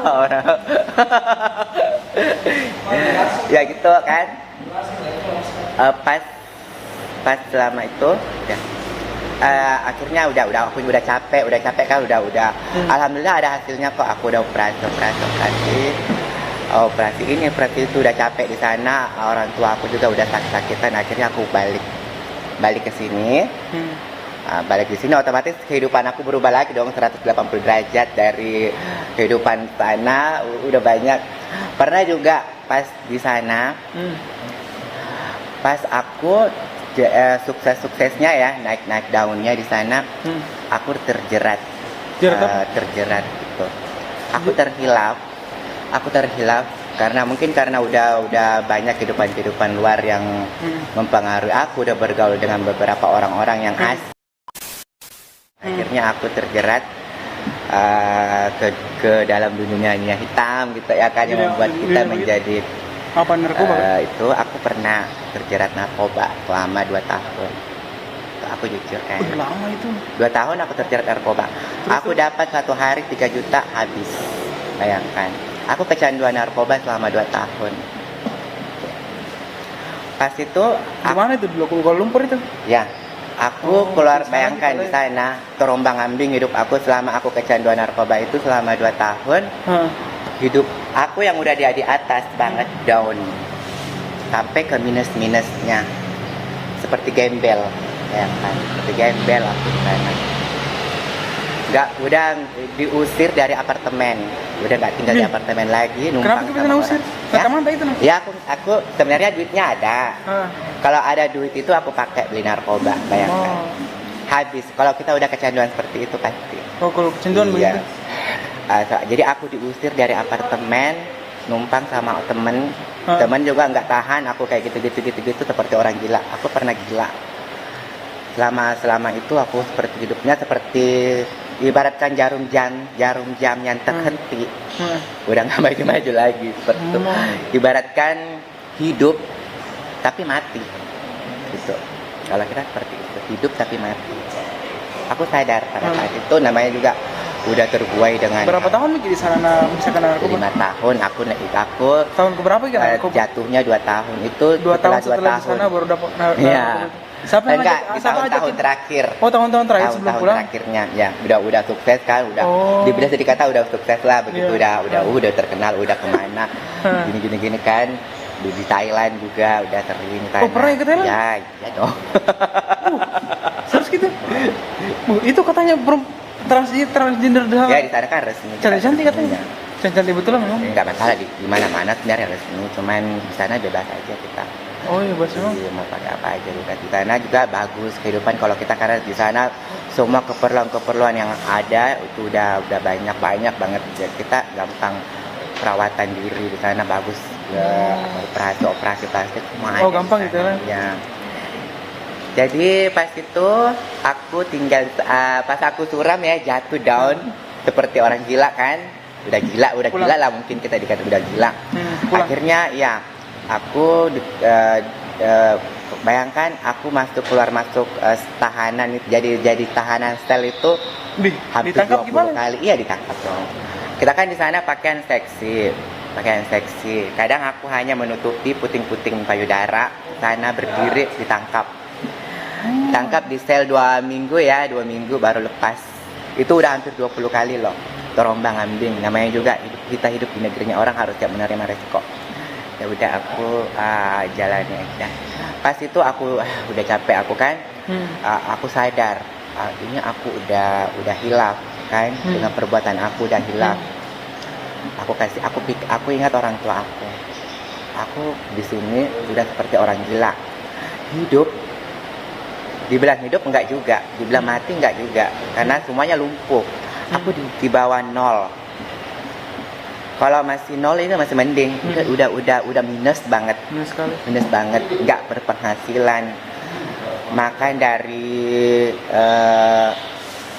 orang. Ya gitu kan. Pas selama itu ya, akhirnya udah aku udah capek kan udah alhamdulillah ada hasilnya kok. Aku udah operasi ini operasi itu udah capek di sana, orang tua aku juga udah sakit-sakitan. Akhirnya aku balik ke sini. Balik di sini otomatis kehidupan aku berubah lagi dong 180 derajat dari kehidupan sana. Udah banyak pernah juga pas di sana. Pas aku sukses-suksesnya ya naik daunnya di sana, aku terjerat gitu. Aku terhilaf karena udah banyak kehidupan luar yang mempengaruhi aku, udah bergaul dengan beberapa orang-orang yang asing. Akhirnya aku terjerat ke dalam dunia hitam gitu ya kan, yang membuat kita menjadi Apa narkoba? itu aku pernah terjerat narkoba selama 2 tahun. Aku jujur kan. Lama itu. 2 tahun aku terjerat narkoba. Aku dapat 1 hari 3 juta habis. Bayangkan. Aku kecanduan narkoba selama 2 tahun. Pas itu Di mana itu dulu? Kuala Lumpur itu? ya, aku keluar, terus bayangkan lagi di sana terombang-ambing hidup aku selama aku kecanduan narkoba itu selama 2 tahun. Hidup aku yang udah di atas banget, down sampai ke minusnya, seperti gembel ya kan, seperti gembel aku di sana. Udah diusir dari apartemen, udah nggak tinggal di apartemen lagi, numpang. Kenapa kita usir? Kata itu Ya aku sebenarnya duitnya ada. Kalau ada duit itu aku pakai beli narkoba, bayangkan. Habis kalau kita udah kecanduan seperti itu pasti. Oh, kalau kecanduan begitu. Jadi aku diusir dari apartemen, numpang sama temen juga nggak tahan aku kayak gitu seperti orang gila. Aku pernah gila. Selama itu aku hidupnya seperti ibaratkan jarum jam yang terhenti. Udah nggak maju lagi seperti itu. Ibaratkan hidup tapi mati gitu. Kalau kita seperti itu, hidup tapi mati. Aku sadar pada saat itu, namanya juga udah terbuai dengan. Berapa tahun Miki di sana bisa kena narkoba? 5 tahun aku Tahun keberapa ya? jatuhnya 2 tahun itu. 2 tahun setelah di sana baru dapat ya. Siapa yang enggak, di siapa tahun terakhir. Oh, tahun-tahun terakhir sebelum tahun pulang. terakhirnya ya udah sukses kan, udah bisa dikata udah sukses lah begitu. Udah terkenal, udah kemana gini kan. Di Thailand juga udah sering kan. Oh, pernah ke Thailand? Ya dong. Serius gitu? Itu katanya transgender dah. Ya di sana kan resmi. Cantik katanya. Cantik betul memang. Enggak masalah di mana-mana sebenarnya resmi, cuman di sana bebas aja kita. Oh iya, bebas memang. Mau pakai apa aja juga. Di sana juga bagus kehidupan kalau kita, karena di sana semua keperluan yang ada itu udah banyak banget. Jadi kita gampang perawatan diri di sana bagus. Operasi plastik semua ada. Oh, gampang gitu kan? Ya. Jadi pas itu aku tinggal pas aku suram ya, jatuh down seperti orang gila kan. Udah gila lah, mungkin kita dikata udah gila. Akhirnya ya aku bayangkan aku keluar masuk tahanan itu, jadi tahanan sel itu hampir 20 kali. Iya, ditangkap dong. Kita kan di sana pakaian seksi. Kadang aku hanya menutupi puting-puting payudara. Sana berdiri ditangkap di sel 2 minggu ya, 2 minggu baru lepas. Itu udah hampir 20 kali loh, terombang ambing. Namanya juga kita hidup di negerinya orang, harus siap menerima resiko. Ya udah aku jalani aja. Pas itu aku udah capek aku kan. Aku sadar ini aku udah hilaf kan, dengan perbuatan aku udah hilaf. Aku ingat orang tua aku. aku di sini sudah seperti orang gila. Hidup, dibilang hidup enggak juga, dibilang mati enggak juga, karena semuanya lumpuh. Aku di bawah nol. Kalau masih nol ini masih mending. Udah minus banget. Minus sekali. Minus banget, nggak berpenghasilan. Makan dari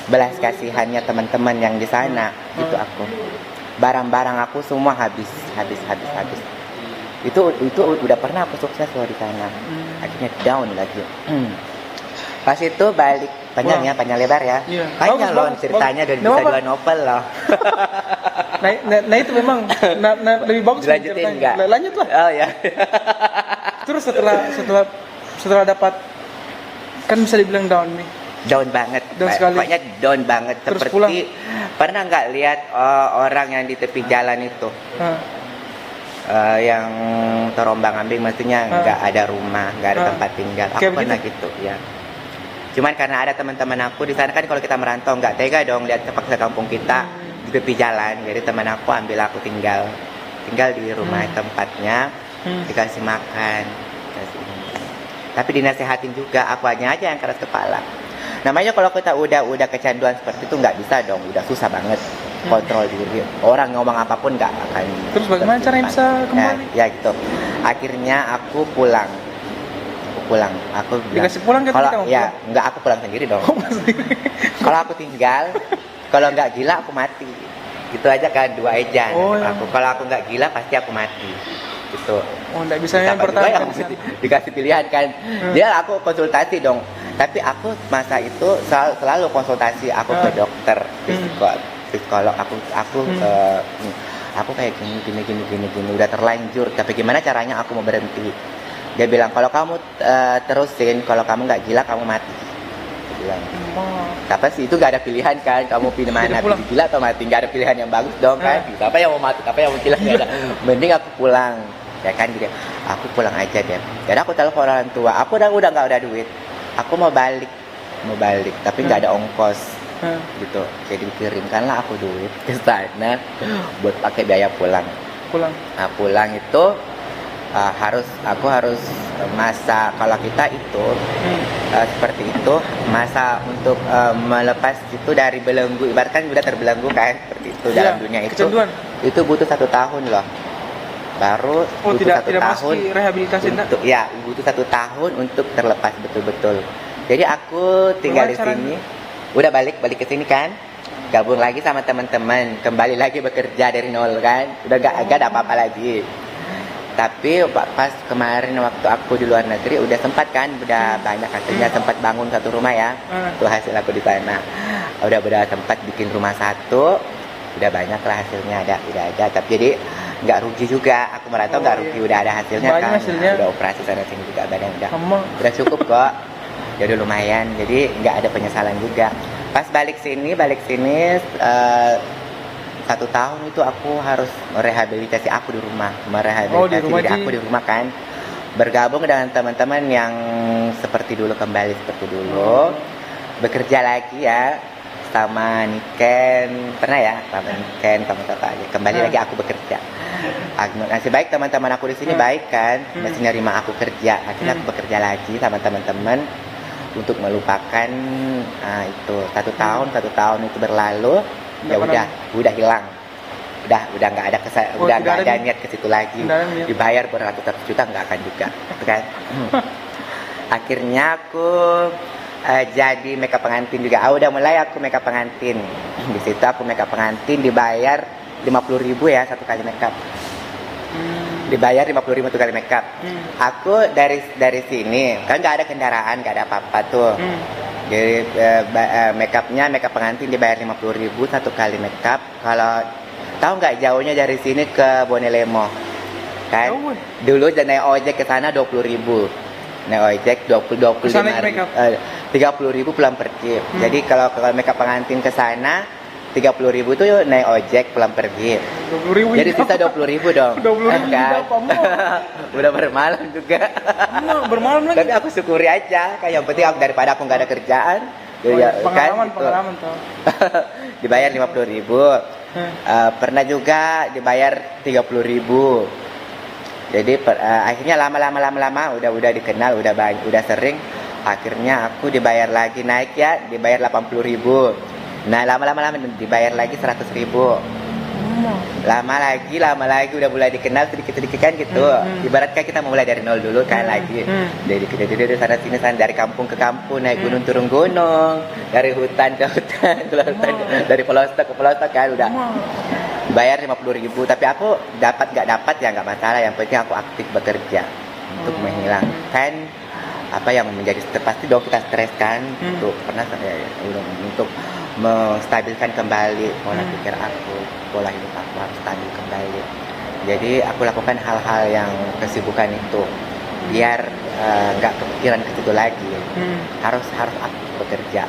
belas kasihannya teman-teman yang di sana, itu aku. Barang-barang aku semua habis. Itu udah pernah aku sukses loh di sana. Akhirnya down lagi. Pas itu balik panjang ya, panjang lebar ya. Iya. Panjang loh ceritanya dan bisa dua novel loh. Nah itu memang lebih bagus Dilanjutin ceritanya. enggak? Lanjut lah. Oh ya. Terus setelah dapat, kan bisa dibilang down nih. Down banget. Down sekali. Pokoknya down banget. Terus Seperti pulang. pernah nggak lihat orang yang di tepi jalan itu? Yang terombang-ambing, maksudnya nggak ada rumah, nggak ada tempat tinggal. Aku Kayak pernah gitu ya. Cuman karena ada teman-teman aku di sana, kan kalau kita merantau nggak tega dong lihat terpaksa kampung kita di tepi jalan. Jadi teman aku ambil aku tinggal di rumah tempatnya, dikasih makan, dikasih ini. Tapi dinasehatin juga, aku aja yang keras kepala. Namanya kalau kita udah kecanduan seperti itu nggak bisa dong, udah susah banget kontrol diri. Orang ngomong apapun nggak akan. Terus bagaimana caranya bisa kembali? Ya gitu. Akhirnya aku pulang. Aku bilang, Dikasih pulang ke kalau kamu? ya nggak, aku pulang sendiri dong. Kalau aku tinggal, kalau nggak gila aku mati. Gitu aja kan, dua ejan. Kalau aku nggak gila pasti aku mati. Gitu. Oh, nggak bisa yang pertama yang dikasih pilihan kan. Dia aku konsultasi dong. Tapi aku masa itu selalu konsultasi aku ke dokter, psikolog. Aku kayak gini udah terlanjur. Tapi gimana caranya aku mau berhenti? Dia bilang kalau kamu terusin, kalau kamu nggak gila kamu mati. Dia bilang. Tapi sih itu nggak ada pilihan kan, kamu pilih mana, pilih gila atau mati, nggak ada pilihan yang bagus dong kan. Siapa yang mau mati, siapa yang mau gila, nggak ada. Mending aku pulang, ya kan gitu. Aku pulang aja deh. Dan aku telepon orang tua, aku udah nggak ada duit. Aku mau balik, tapi nggak ada ongkos. Gitu. Jadi kirimkanlah aku duit ke sana buat pakai biaya pulang. Nah, pulang itu aku harus masa, kalau kita itu seperti itu, masa untuk melepas itu dari belenggu, ibaratkan udah terbelenggu kan, seperti itu dalam dunia itu. Kecanduan. Itu butuh 1 tahun loh. Baru butuh tidak 1 tahun rehabilitasi untuk, ya butuh 1 tahun untuk terlepas betul-betul. Jadi aku tinggal di sini, udah balik ke sini kan, gabung lagi sama teman-teman, kembali lagi bekerja dari nol kan, udah gak ada apa-apa lagi. Tapi pas kemarin waktu aku di luar negeri udah sempat kan, udah banyak hasilnya, sempat bangun satu rumah ya. Itu hasil aku di sana. Udah sempat bikin rumah satu, udah banyak lah hasilnya, udah ada. Tapi jadi nggak rugi juga. Aku merantau nggak rugi, udah ada hasilnya kan. Hasilnya. Udah operasi sana sini juga badan udah cukup kok. Ya udah lumayan. Jadi nggak ada penyesalan juga. Pas balik sini 1 tahun itu aku harus merehabilitasi aku di rumah, merehabilitasi diri aku di rumah kan, bergabung dengan teman-teman yang seperti dulu, kembali seperti dulu, bekerja lagi ya sama Niken, pernah ya sama Niken, sama siapa aja, kembali lagi aku bekerja. Masih baik teman-teman aku di sini baik kan, masih nerima aku kerja, akhirnya aku bekerja lagi sama teman-teman untuk melupakan itu 1 tahun itu berlalu. Ya udah hilang, udah nggak ada udah nggak ada niat ke situ lagi, dibayar beratus-ratus juta nggak akan juga, gitu kan. Akhirnya aku jadi makeup pengantin juga. Udah mulai aku makeup pengantin. Di situ aku makeup pengantin dibayar 50.000 ya satu kali makeup. Dibayar 50.000 satu kali makeup. Aku dari sini kan nggak ada kendaraan, nggak ada apa-apa tuh. Jadi makeup pengantin dibayar 50.000 satu kali makeup. Kalau tahu nggak jauhnya dari sini ke Bonelemo kan? Dulu naik ojek ke sana 20.000, naik ojek 25.000, 30.000 pulang pergi. Jadi kalau makeup pengantin ke sana 30.000 tuh naik ojek pulang pergi. 20.000 jadi sisa 20.000 dong. 20.000 kan? Udah bermalam juga. Bermalam lagi. Tapi aku syukuri aja, kayak yang penting aku daripada aku nggak ada kerjaan. Pengalaman tuh. Dibayar 50.000. Pernah juga dibayar 30.000. Jadi akhirnya lama udah dikenal, udah sering. Akhirnya aku dibayar lagi naik ya, dibayar 80.000. Nah lama dibayar lagi 100.000. Lama lagi udah mulai dikenal sedikit kan gitu. Ibaratnya kita mulai dari nol dulu kan lagi. Dari sana sini dari kampung ke kampung, naik gunung turun gunung, dari hutan ke hutan, dari pelosok ke pelosok kan udah. Bayar 50.000, tapi aku dapat nggak dapat ya nggak masalah, yang penting aku aktif bekerja untuk menghilangkan apa yang menjadi pasti dong kita stres kan. Untuk pernah untuk menstabilkan kembali pola pikir aku, pola hidup aku harus stabil kembali. Jadi aku lakukan hal-hal yang kesibukan itu biar nggak kepikiran ke situ lagi. Harus aktif bekerja.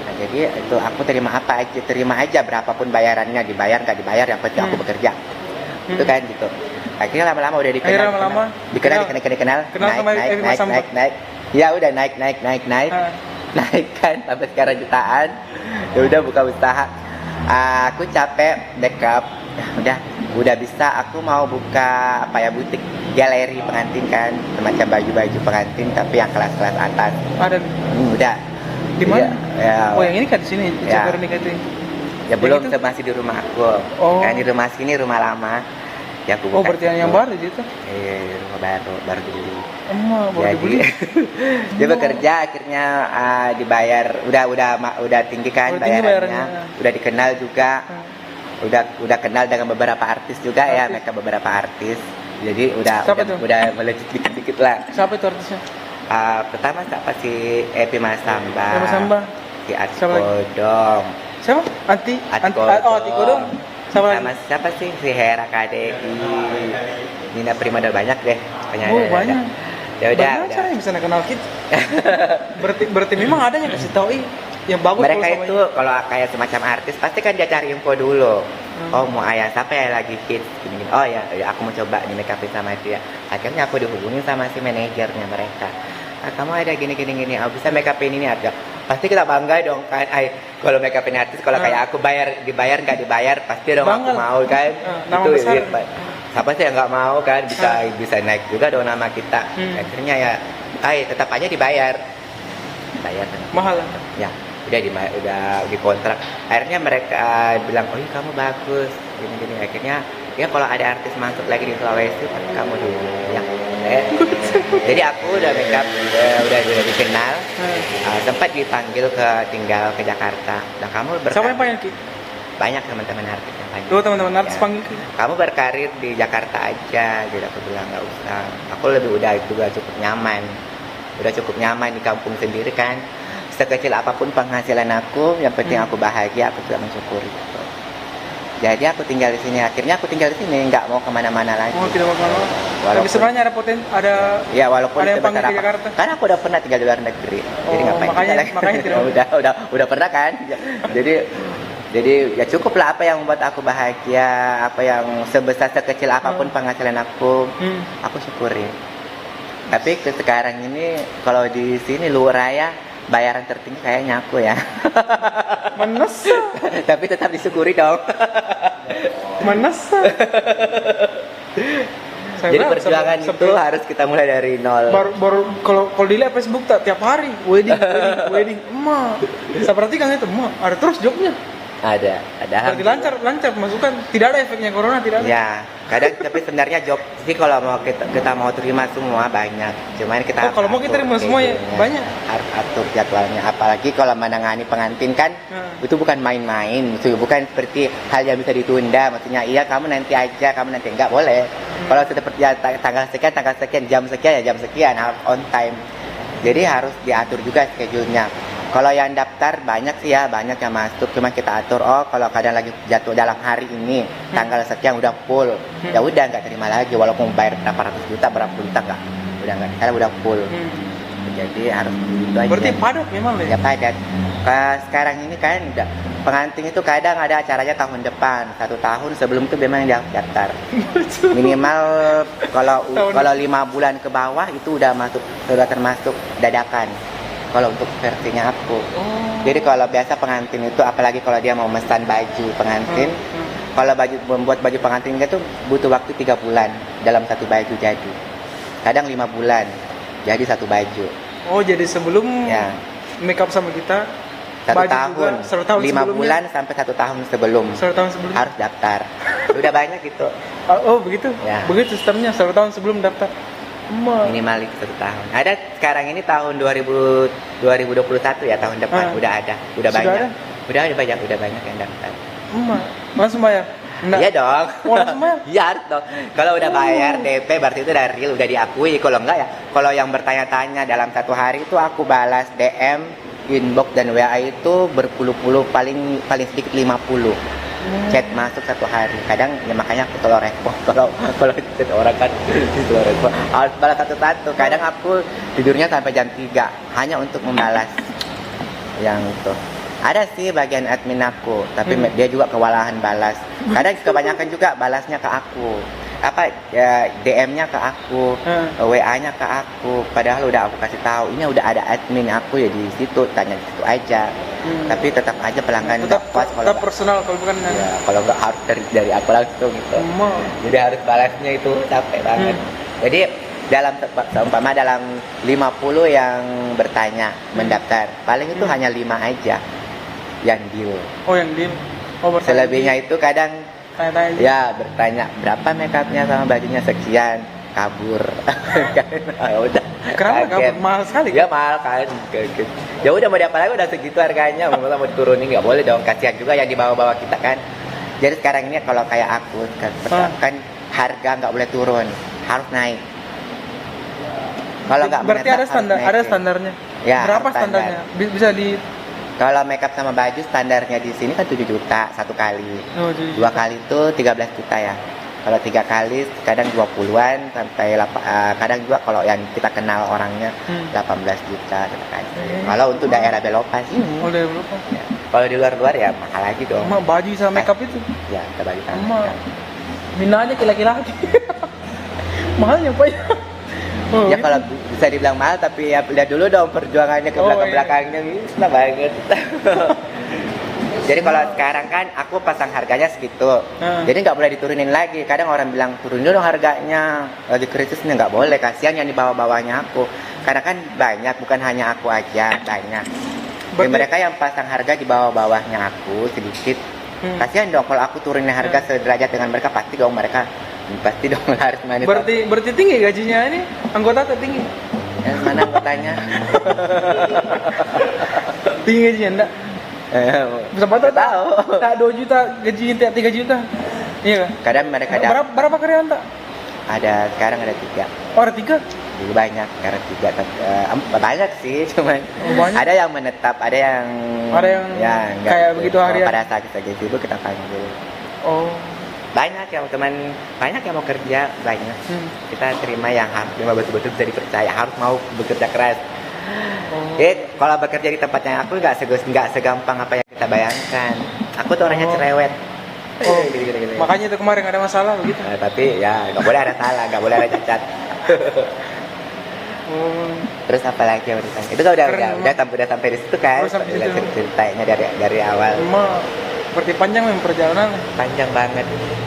Nah, jadi itu aku terima aja berapapun bayarannya, dibayar nggak dibayar, yang penting aku bekerja. Itu kan gitu. Akhirnya lama-lama udah dikenal, naik. Ya udah naik kan sampai sekarang jutaan. Ya udah buka usaha. Aku capek backup. Udah bisa, aku mau buka butik galeri pengantin kan, semacam baju-baju pengantin tapi yang kelas-kelas atas. Ada. Udah. Di mana? Ya. Oh, yang ini kan di sini, Veronica itu. Ya belum, gitu? masih di rumah aku. Kan di rumah sini rumah lama. Ya aku buka. Berarti yang baru gitu. Rumah baru dibeli. Baru dibeli. Dia bekerja akhirnya dibayar udah tinggi kan bayarannya. Udah dikenal juga. Udah kenal dengan beberapa artis juga ya, mereka beberapa artis. Jadi udah melejit dikit-dikit lah. Siapa itu artisnya? Pertama siapa sih? Epi Masamba. Si Ati Kodong. Siapa? Ati Kodong. Siapa sih? Si Hera KDI. Nina Primadona, banyak deh penyanyi. Banyak. Ya udah. Cara yang bisa kenal kita. berarti memang ada yang kasih tahu yang bagus. Mereka itu kalau kayak semacam artis pasti kan dia cari info dulu. Oh mau ayah siapa ya lagi hits gini. Oh ya aku mau coba di make upin sama dia. Akhirnya aku dihubungin sama si manajernya mereka. Kamu ada gini, oh bisa make upin ini ada. Pasti kita bangga dong kan. Kalau make upin artis, kalau kayak aku dibayar nggak dibayar pasti dong bangga. Aku mau kan. Nama besar. Siapa sih yang nggak mau kan, bisa naik juga dong nama kita. Akhirnya ya tetap aja dibayar mahal ya. Udah dikontrak. Akhirnya mereka bilang, oh iya kamu bagus gini. Akhirnya ya kalau ada artis masuk lagi di Sulawesi pasti kamu dulu ya. Jadi aku udah make up udah dikenal. Sempat dipanggil tinggal ke Jakarta. Dan kamu siapa yang panggil? Banyak teman-teman artis yang panggil. Teman-teman artis panggil. Kamu berkarir di Jakarta aja. Jadi aku bilang nggak usah. Aku udah cukup nyaman. Udah cukup nyaman di kampung sendiri kan. Sekecil apapun penghasilan aku, yang penting aku bahagia, aku sudah mensyukuri gitu. Jadi aku tinggal di sini. Akhirnya aku tinggal di sini, nggak mau kemana-mana lagi. Tidak mau kemana-mana. Tapi sebenarnya ada. Ya walaupun ada yang panggil ke Jakarta. Karena aku udah pernah tinggal di luar negeri. Jadi ngapain? Makanya tidak. udah pernah kan. Jadi ya cukup lah apa yang membuat aku bahagia, apa yang sebesar sekecil apapun penghasilan aku syukuri. Tapi sekarang ini kalau di sini Luraya bayaran tertinggi kayaknya aku ya. Menes. Tapi tetap disyukuri dong. Menes. Jadi perjuangan itu harus kita mulai dari nol. Baru kalau dilihat Facebook tiap hari wedding. Emak. Saya perhatikan itu, emak ada terus jobnya. Ada. Berarti lancar masukan, tidak ada efeknya corona, tidak ada. Ya, kadang tapi sebenarnya job sih kalau mau kita mau terima semua banyak. Cuman kita kalau mau kita terima semua ya banyak. Harus atur jadwalnya, apalagi kalau menangani pengantin kan itu bukan main-main, itu bukan seperti hal yang bisa ditunda. Maksudnya iya kamu nanti aja, kamu nanti enggak boleh. Kalau seperti tanggal sekian, jam sekian harus on time. Jadi harus diatur juga schedule-nya. Kalau yang daftar banyak yang masuk, cuma kita atur. Kalau kadang lagi jatuh dalam hari ini tanggal sekian udah full, ya udah nggak terima lagi walaupun bayar berapa ratus juta, berapa juta nggak, udah full. Jadi harus begitu aja. Berarti padat memang ya padat. Sekarang ini kan udah pengantin itu kadang ada acaranya tahun depan, 1 tahun sebelum itu memang dia daftar. Minimal kalau 5 bulan ke bawah itu udah termasuk dadakan. Kalau untuk versinya aku. Jadi kalau biasa pengantin itu apalagi kalau dia mau memesan baju pengantin kalau membuat baju pengantin itu butuh waktu 3 bulan dalam satu baju jadi. Kadang 5 bulan jadi satu baju. Oh, jadi sebelum Ya. make up sama kita, 1 baju tahun, juga 1 tahun 5 sebelumnya. bulan sampai 1 tahun sebelum 1 tahun sebelum. harus daftar. Udah banyak gitu. Oh, begitu. Ya. Begitu sistemnya 1 tahun sebelum daftar. Minimal itu 1 tahun. Ada sekarang ini tahun 2021 ya, tahun depan udah ada, udah Sudah banyak. ada? Udah banyak yang daftar. Langsung bayar? Enggak. Iya dong. Oh, langsung bayar? Iya harus dong. Kalau udah bayar DP berarti itu udah real, udah diakui. Kalau enggak ya, kalau yang bertanya-tanya dalam 1 hari itu aku balas DM, inbox dan WA itu berpuluh-puluh, paling sedikit 50. Chat masuk 1 hari. Kadang ya makanya aku kalau respon kalau chat orang kan kalau respon harus balas satu-satu. Kadang aku tidurnya sampai jam 3 hanya untuk membalas yang itu. Ada sih bagian admin aku, tapi dia juga kewalahan balas. Kadang kebanyakan juga balasnya ke aku. Ya, DM-nya ke aku, WA-nya ke aku. Padahal udah aku kasih tahu, ini udah ada admin aku ya di situ, tanya di situ aja. Tapi tetap aja pelanggan Tetap nggak puas kalau tetap personal kalau bukan. ya, kalau nggak harus dari aku langsung gitu. Jadi harus balasnya itu capek banget. Jadi seumpama dalam 50 yang bertanya mendaftar, paling itu hanya 5 aja yang deal. Oh, yang deal. Oh, Selebihnya itu kadang tanya-tanya. ya bertanya berapa makeupnya sama bajunya sekian, kabur. Ya udah. Kenapa kaget. kabur? Mahal sekali Ya kan? mahal kan. Kaget. Ya udah mau diapa lagi udah segitu harganya, mau diturunin nggak boleh dong, kasihan juga yang dibawa-bawa kita kan. Jadi sekarang ini kalau kayak aku kan harga nggak boleh turun, harus naik. Kalau nggak berarti menetap, ada standar, harus ada naik. standarnya. Ya, Berapa standar. standarnya? Bisa di Kalau makeup sama baju standarnya di sini kan 7 juta 1 kali. 2 kali itu 13 juta ya. Kalau 3 kali kadang 20-an sampai kadang juga kalau yang kita kenal orangnya 18 juta kita kasih. Kalau untuk daerah Belopas ini. Oh, udah berapa? Ya. Kalau di luar-luar ya mahal lagi dong. Emak baju sama makeup itu. Ya, kita bagi sama Emak. makeup. Minanya ke laki-laki. Mahalnya apa ya? Oh, Ya gitu. kalau bisa dibilang mahal, tapi ya lihat dulu dong perjuangannya ke belakang-belakangnya, gila banget. Jadi kalau sekarang kan aku pasang harganya segitu, jadi nggak boleh diturunin lagi. Kadang orang bilang turunin dong harganya, lagi krisis nih, nggak boleh, kasihan yang di bawah-bawahnya aku. Karena kan banyak, bukan hanya aku aja, banyak. Dan mereka yang pasang harga di bawah-bawahnya aku sedikit, kasihan dong kalau aku turunin harga sederajat dengan mereka, pasti dong harus manis. Berarti tinggi gajinya ini, anggota tertinggi. Yang mana anggotanya? Tinggi gajinya enggak? Bisa tahu. Tak 2 juta gaji, tak 3 juta. Iya kan? Kadang mereka Berapa karyawan tak? Sekarang ada 3. Oh, ada 3. Dulu banyak, sekarang 3. Banyak sih, cuman banyak. ada yang menetap, ada yang kayak gitu. begitu harian. Pada saat kita sibuk kita panggil. Oh. Banyak yang mau kerja, banyak. Kita terima yang memang betul-betul bisa dipercaya, harus mau bekerja keras. Kalau bekerja di tempatnya aku nggak segampang apa yang kita bayangkan. Aku tuh orangnya cerewet. Oh, Gini. makanya itu kemarin ada masalah begitu. Tapi ya nggak boleh ada salah, nggak boleh ada cacat. Terus apa lagi yang ditanya? Itu kan udah sampai di situ kan? Ceritanya dari awal. Berarti panjang memang perjalanan. Panjang banget.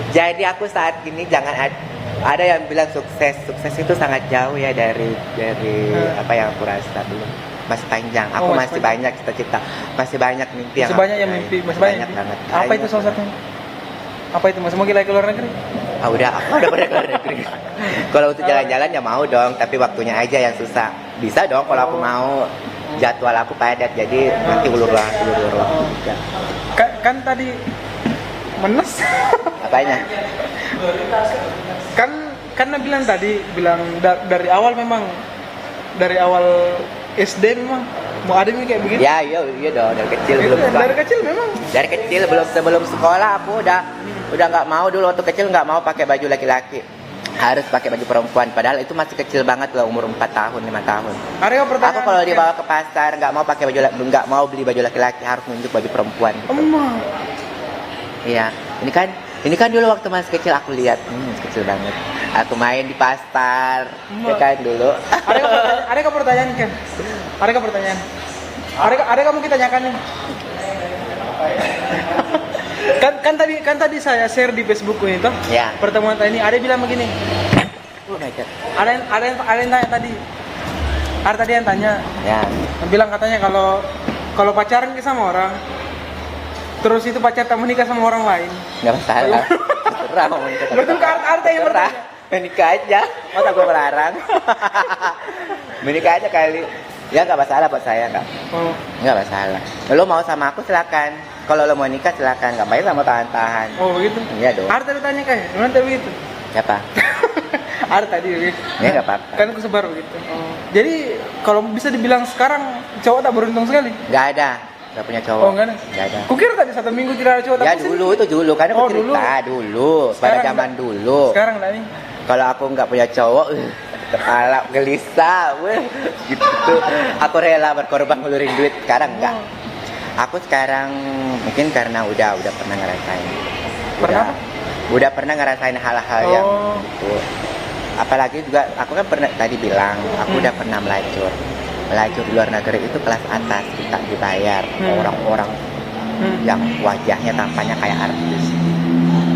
Jadi aku saat ini ada yang bilang sukses itu sangat jauh ya dari apa yang aku rasa belum. Masih panjang. Aku masih banyak cita-cita, masih banyak mimpi masih banyak yang mimpi, masih banyak banget. Apa itu salah satunya? Apa itu? Masih mau lagi ke luar negeri? Aku udah pada keluar negeri. Kalau untuk jalan-jalan ya mau dong, tapi waktunya aja yang susah. Bisa dong kalau aku mau. Jadwal aku padat, jadi nanti ulur waktu. Kan tadi menes. Apanya? Kan bilang dari awal SD memang mau ada kayak begitu. Ya iya dong, dari kecil belum sekolah. Dari kecil memang. Dari kecil sebelum sekolah aku udah nggak mau dulu waktu kecil, nggak mau pakai baju laki-laki. Harus pakai baju perempuan, padahal itu masih kecil banget loh, umur 4 tahun, 5 tahun. Aku kalau dibawa ke pasar nggak mau beli baju laki-laki, harus nunjuk baju perempuan gitu. Iya, ini kan dulu waktu masih kecil aku lihat, kecil banget. Aku main di pasar, ya kan dulu. Ada pertanyaan kan? Ada pertanyaan. Ada kamu kita tanyakan nih. Kan kan tadi saya share di Facebookku itu. Ya. Pertemuan tadi ada yang bilang begini. Oh my god. Ada yang tanya tadi. Ada tadi yang tanya. Ya. Bilang katanya kalau pacaran ke sama orang, terus itu pacar tak menikah sama orang lain. Nggak masalah. Terserah mau menikah. Betul kan ada yang Terserah. bertanya. Menikah aja. Masa gue melarang. Menikah aja kali. Ya nggak masalah buat saya nggak. Oh. Nggak masalah. Lo mau sama aku silakan. Kalau lo mau nikah silakan. Nggak baik sama tahan-tahan. Oh begitu. Iya dong. Ada tadi tanya kayak, gimana tadi begitu? Siapa? Ada tadi begitu. Ya nggak apa-apa. Kan aku sebar begitu. Oh. Jadi kalau bisa dibilang sekarang cowok tak beruntung sekali. Nggak ada. Nggak punya cowok. Oh enggak ada. Nggak ada. Kukira tadi 1 minggu tidak ada cowok. Ya tapi dulu itu dulu. Karena Oh, aku cerita dulu. Pada Sekarang zaman enggak. dulu. Sekarang enggak nih. Kalau aku nggak punya cowok, kepala gelisah, gitu. Aku rela berkorban ngeluarin duit. Sekarang enggak. Aku sekarang mungkin karena udah pernah ngerasain. Pernah apa? Udah pernah ngerasain hal-hal yang gitu. Apalagi juga aku kan pernah tadi bilang, aku udah pernah melacur. Melacur di luar negeri itu kelas atas, kita dibayar orang-orang yang wajahnya tampaknya kayak artis.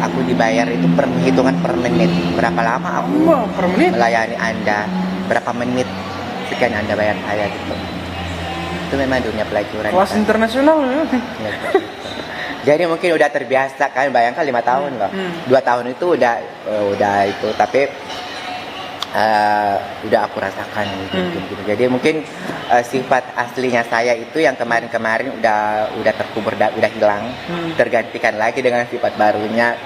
Aku dibayar itu hitungan per menit. Berapa lama aku Wah, per menit? melayani Anda? Berapa menit sekian Anda bayar saya gitu. Itu memang dunia pelacuran. Kelas kan? internasional ya. Ya, jadi mungkin udah terbiasa kan, bayangkan 5 tahun loh. 2 tahun itu udah itu, tapi udah aku rasakan gitu. Jadi mungkin sifat aslinya saya itu yang kemarin-kemarin udah terkubur, udah hilang, tergantikan lagi dengan sifat barunya.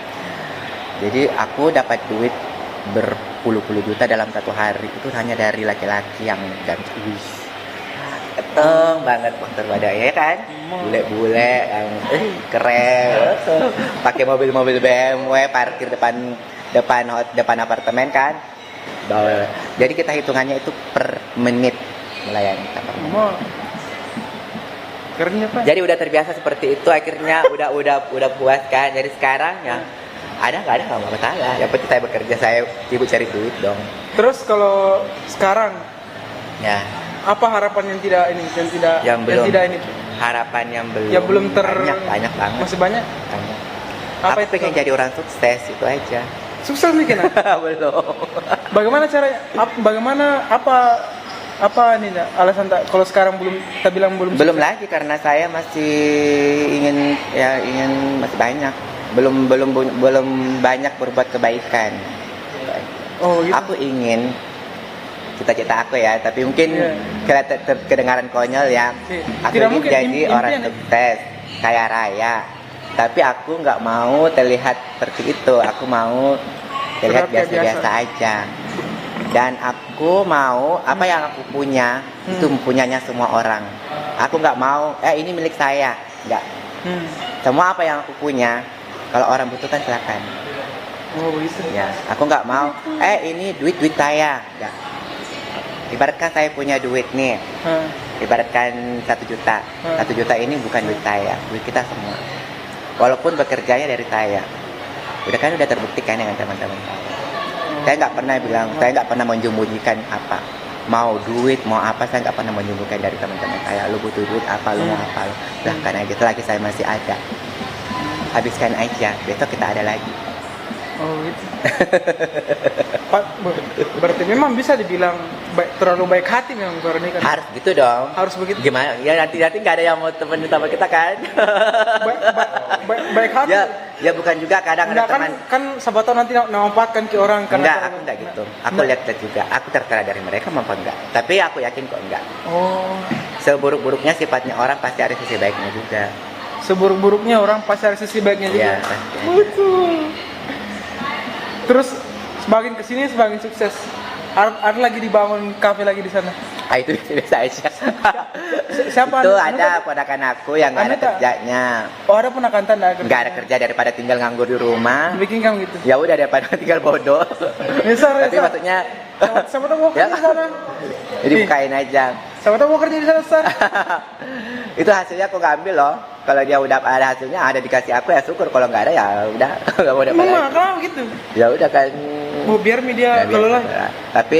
Jadi aku dapat duit berpuluh-puluh juta dalam 1 hari itu hanya dari laki-laki yang keteng banget faktor badai ya kan, bule-bule yang keren, pakai mobil-mobil BMW, parkir depan apartemen kan. Jadi kita hitungannya itu per menit melayani kita. Keren ya Pak. Jadi udah terbiasa seperti itu, akhirnya udah puas kan. Jadi sekarang ya nggak ada nggak masalah. Yang penting saya bekerja, saya sibuk cari duit dong. Terus kalau sekarang Ya. apa harapan yang tidak Yang belum. tidak ini? Harapan yang belum. Yang belum banyak banget. Masih banyak? Banyak. Apa Aku itu? pengen jadi orang sukses itu aja. Sukses nih kan? Belum. Bagaimana caranya? Apa nih Nak? Alasan tak kalau sekarang kita bilang belum Belum sukses? lagi karena saya masih ingin masih banyak. Belum banyak berbuat kebaikan. Oh gitu. Aku ingin cita-cita aku ya, tapi mungkin kedengaran konyol ya. Aku Tidak ingin mungkin, jadi orang impian ya? sukses, kaya raya. Tapi aku nggak mau terlihat seperti itu. Aku mau terlihat Terlihat kayak biasa-biasa aja. Dan aku mau apa yang aku punya itu punyanya semua orang. Aku nggak mau ini milik saya, nggak. Semua apa yang aku punya, kalau orang butuhkan silakan. Oh begitu. Ya, aku nggak mau. Ini duit saya, nggak. Ibaratkan saya punya duit nih. Ibaratkan 1 juta. 1 juta ini bukan duit saya, duit kita semua. Walaupun bekerjanya dari saya. Udah terbukti kan dengan teman-teman saya. Saya nggak pernah bilang, saya nggak pernah menyembunyikan apa. Mau duit, mau apa, saya nggak pernah menyembunyikan dari teman-teman saya. Lu butuh duit apa, lu mau apa, silahkan aja. Selagi saya masih ada, habiskan aja. Besok kita ada lagi. Oh gitu. Pak, berarti memang bisa dibilang terlalu baik hati memang suara ini kan? Harus gitu dong. Harus begitu. Gimana? Ya nanti nggak ada yang mau temen sama kita kan? Baik hati. Ya bukan juga kadang ada Enggak, teman. kan sahabat tahu nanti memanfaatkan ke orang Enggak, aku enggak gitu. Aku lihat juga. Aku tertera dari mereka mampu enggak. Tapi aku yakin kok enggak. Oh. Seburuk-buruknya sifatnya orang pasti ada sisi baiknya juga. Seburuk-buruknya orang pasti ada sisi baiknya juga. Iya, pasti. Betul. Terus semakin kesini semakin sukses. Ada lagi dibangun kafe lagi di sana. Itu biasa aja. Siapa? Itu ada ponakan aku yang nggak ada Anu tak? kerjanya. Oh ada ponakan tanda kerja. Nggak ada kerja daripada tinggal nganggur di rumah. Bikin kamu gitu. Ya udah daripada tinggal bodoh. Nisa. Tapi maksudnya Siapa tahu mau kerja Ya. di sana. jadi bukain aja. Siapa tahu mau kerja di sana, Sar. Itu hasilnya aku nggak ambil loh. Kalau dia udah ada hasilnya, ada dikasih aku ya syukur. Kalau nggak ada ya udah nggak mau dapat Emang lagi. kenapa gitu? Ya udah kan. Mau biar media Ya, kelola. biasa. Tapi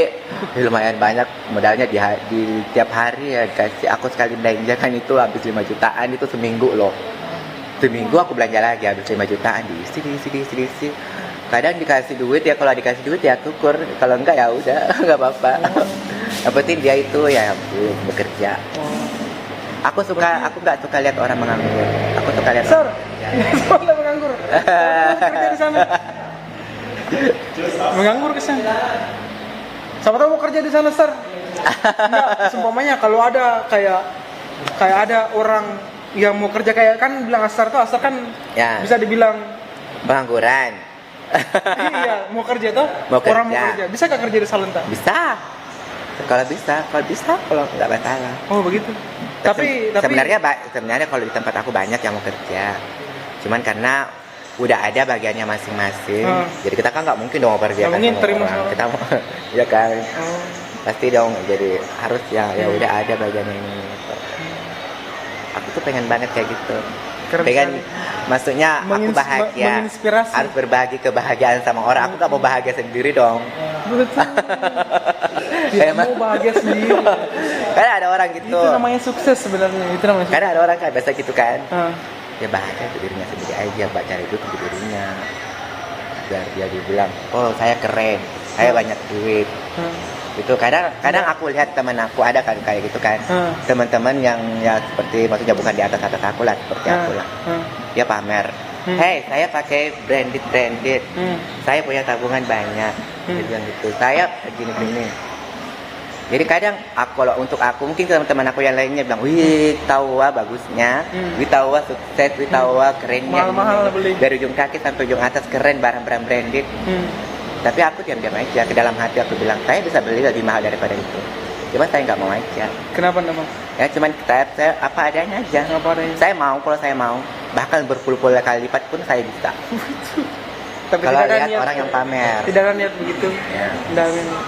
lumayan banyak modalnya di tiap hari ya dikasih. Aku sekali belanja kan itu habis 5 jutaan itu seminggu loh. Seminggu aku belanja lagi habis 5 jutaan diisi. Kadang dikasih duit ya, kalau dikasih duit ya syukur, kalau enggak ya udah nggak apa-apa. Yang penting dia itu ya bekerja. Aku nggak suka lihat orang menganggur. Aku suka lihat Sir, orang soalnya menganggur. Kerja di sana. Menganggur ke sana. Siapa tahu mau kerja di sana, Sir. Enggak, seumpamanya kalau ada kayak ada orang yang mau kerja kayak kan bilang Asar kan Ya. bisa dibilang pengangguran. iya mau kerja tuh Mau orang kerja. mau kerja bisa gak kerja di salon tak? Bisa. Kalau nggak masalah. Oh begitu. Tapi Sebenarnya kalau di tempat aku banyak yang mau kerja. Cuman karena udah ada bagiannya masing-masing. Jadi kita kan nggak mungkin dong kerja nggak mungkin terima orang. sama. Kita mau ya kan. Oh. Pasti dong, jadi harus ya udah ada bagiannya ini. Aku tuh pengen banget kayak gitu. Keren Pengen, sekali. maksudnya aku bahagia, menginspirasi. harus berbagi kebahagiaan sama orang. Aku gak mau bahagia sendiri dong. Betul. Dia mau bahagia sendiri. Karena ada orang gitu. Itu namanya sukses sebenarnya. Itu namanya. Karena ada orang kan biasa gitu kan. Ah. Dia bahagia untuk dirinya sendiri aja, buat cari duit untuk dirinya. Biar dia dibilang, oh saya keren, saya banyak duit. Itu kadang aku lihat teman aku ada kan kayak gitu kan. Teman-teman yang ya seperti maksudnya bukan di atas aku lah, seperti aku lah. Dia pamer. Hey, saya pakai branded. Saya punya tabungan banyak. Dia bilang gitu. Saya gini. Jadi kadang kalau untuk aku mungkin teman-teman aku yang lainnya bilang, wih tahu bagusnya, wih tahu sukses, wih tahu kerennya. Mahal-mahal beli. Dari ujung kaki sampai ujung atas keren barang-barang branded. Tapi aku diam-diam aja, ke dalam hati aku bilang, saya bisa beli lebih mahal daripada itu. Cuma saya nggak mau aja. Kenapa nggak mau? Ya cuman saya apa adanya aja. Apa adanya? Saya mau, kalau saya mau, bahkan berpuluh-puluh kali lipat pun saya bisa. Tapi Kalau tidak ada lihat niat, orang yang pamer. tidak ada niat begitu. Ya. Tidak ada niat.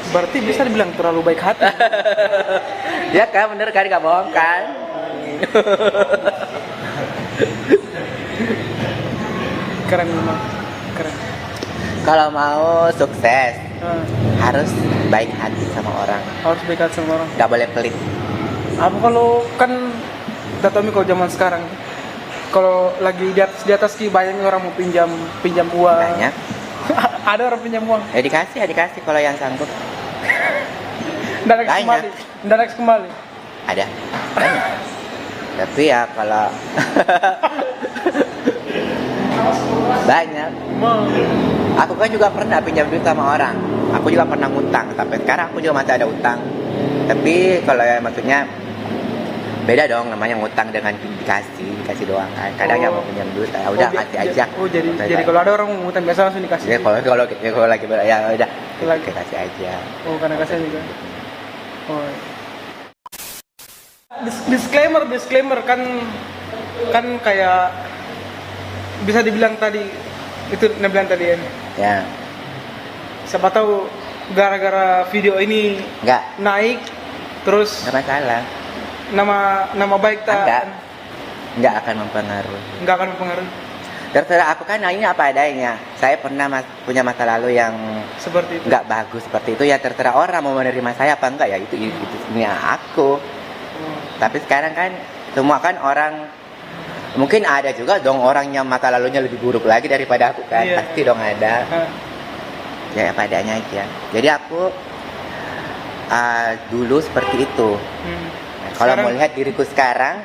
Berarti bisa dibilang terlalu baik hati. Ya kan, bener kan, nggak bohong kan? Keren memang. Keren. Kalau mau sukses, harus baik hati sama orang. Harus baik hati sama orang. Nggak boleh pelit. Apa kalau kan Datomi kalau zaman sekarang kalau lagi di atas ki banyak orang mau pinjam uang. Banyak. Ada orang pinjam uang. Ya dikasih kalau yang sanggup. Nggak Banyak. kembali. Ada. Banyak. Tapi ya kalau banyak. Aku kan juga pernah pinjam duit sama orang. Aku juga pernah ngutang. Sampai sekarang aku juga masih ada utang. Tapi kalau ya maksudnya beda dong, namanya ngutang dengan dikasih doang kan. Kadang yang mau pinjam duit, ya udah kasih aja. Oh jadi kalau ada orang mau ngutang biasa langsung dikasih. Ya kalau lagi ya udah Lagi. kasih aja. Oh karena kasih juga. Oh. Disclaimer kan kayak bisa dibilang tadi itu bilang tadi ya. Ya. Siapa tahu gara-gara video ini Enggak naik terus masalah. nama baik tak Enggak akan mempengaruhi. nggak akan mempengaruhi Terserah aku kan ini apa adanya. Saya pernah punya masa lalu yang seperti itu. nggak bagus seperti itu, ya terserah orang mau menerima saya apa enggak, ya itu ini aku. Tapi sekarang kan semua kan orang, mungkin ada juga dong orang yang masa lalunya lebih buruk lagi daripada aku kan. Iya. Pasti dong ada. Ya apa adanya aja. Jadi aku dulu seperti itu. Kalau mau lihat diriku sekarang,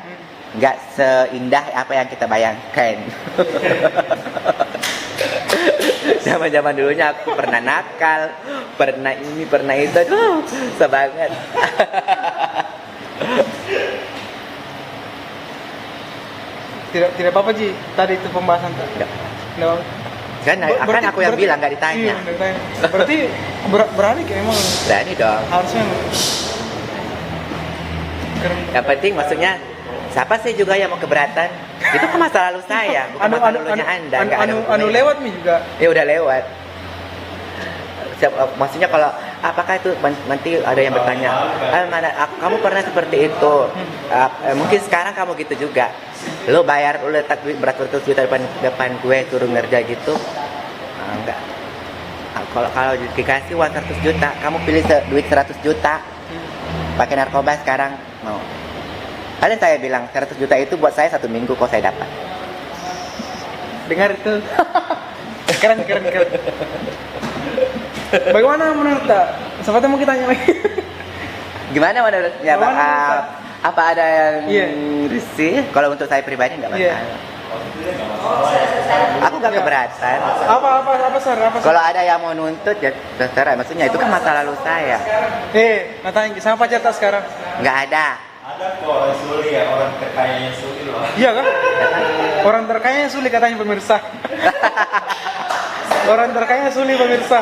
nggak seindah apa yang kita bayangkan. Zaman dulunya aku pernah nakal, pernah ini, pernah itu, aduh, sebanget. Tidak apa-apa Ji, tadi itu pembahasan tak? Nggak. No. Kan aku yang bilang, nggak ditanya. Iya, nggak ditanya. Berarti berani kayak emang Berani dong. harusnya keren. Yang penting maksudnya siapa sih juga yang mau keberatan? Itu kan masa lalu saya, bukan masa lalunya Anda. Nggak ada hubungannya. Lewat nih juga. Ya udah lewat. Maksudnya kalau apakah itu nanti ada yang bertanya, kamu pernah seperti itu? Mungkin sekarang kamu gitu juga. Lo bayar, lo letak duit beratus juta depan gue suruh ngerja gitu? Enggak. Kalau dikasih uang 100 juta, kamu pilih duit 100 juta pakai narkoba sekarang mau? Kalian saya bilang 100 juta itu buat saya 1 minggu kok saya dapat. dengar itu. Keren. Bagaimana menurut tak? Siapa tahu mau kita tanya lagi. Gimana menurutnya Bang? Apa ada yang risih? Kalau untuk saya pribadi nggak masalah. Aku nggak keberatan. Apa sar? Kalau ada yang mau nuntut ya terserah. Maksudnya itu kan masa lalu saya. Natanya sama pacar tak sekarang? Nggak ada. Ada kok orang Suli ya, orang terkayanya Suli loh. Iya kan? Orang terkaya sulit katanya pemirsa. Orang terkaya sulit pemirsa.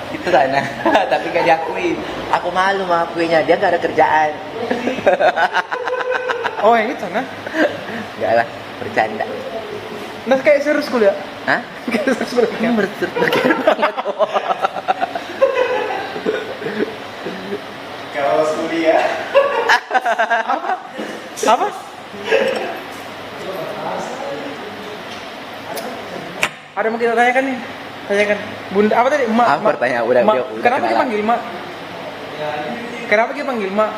Itu sana. Tapi nggak diakui. Aku malu mengakuinya. Dia nggak ada kerjaan. Oh yang itu nah? Nggak lah, bercanda. Nah kayak serius kuliah? Hah? Kayak serius kuliah? Ini berpikir banget. Kalau Suli ya. Apa? Ada yang mau kita tanyakan nih? Tanyakan. Bunda apa tadi? Emak. Apa pertanyaan? Udah Kenapa dia kenalan. panggil Mak? Kenapa dia panggil Mak?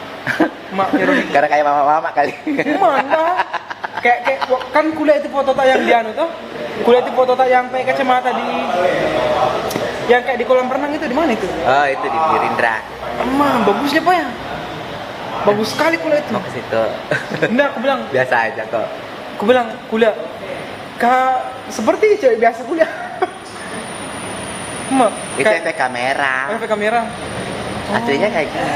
Mak Veronica. Karena kayak mama-mama kali. Mana? Kayak kan kuliah itu foto tak yang di anu tuh? Kuliah itu foto tak yang pakai kacamata di yang kayak di kolam renang itu di mana itu? Oh, itu di Gerindra. Emang bagusnya Pak ya? Bagus sekali kuliah itu. Mau ke situ. Enggak, aku bilang Biasa aja kok. kuliah seperti cewek biasa kuliah. Emak, Itu efek kamera. efek kamera. Aslinya kayak gini.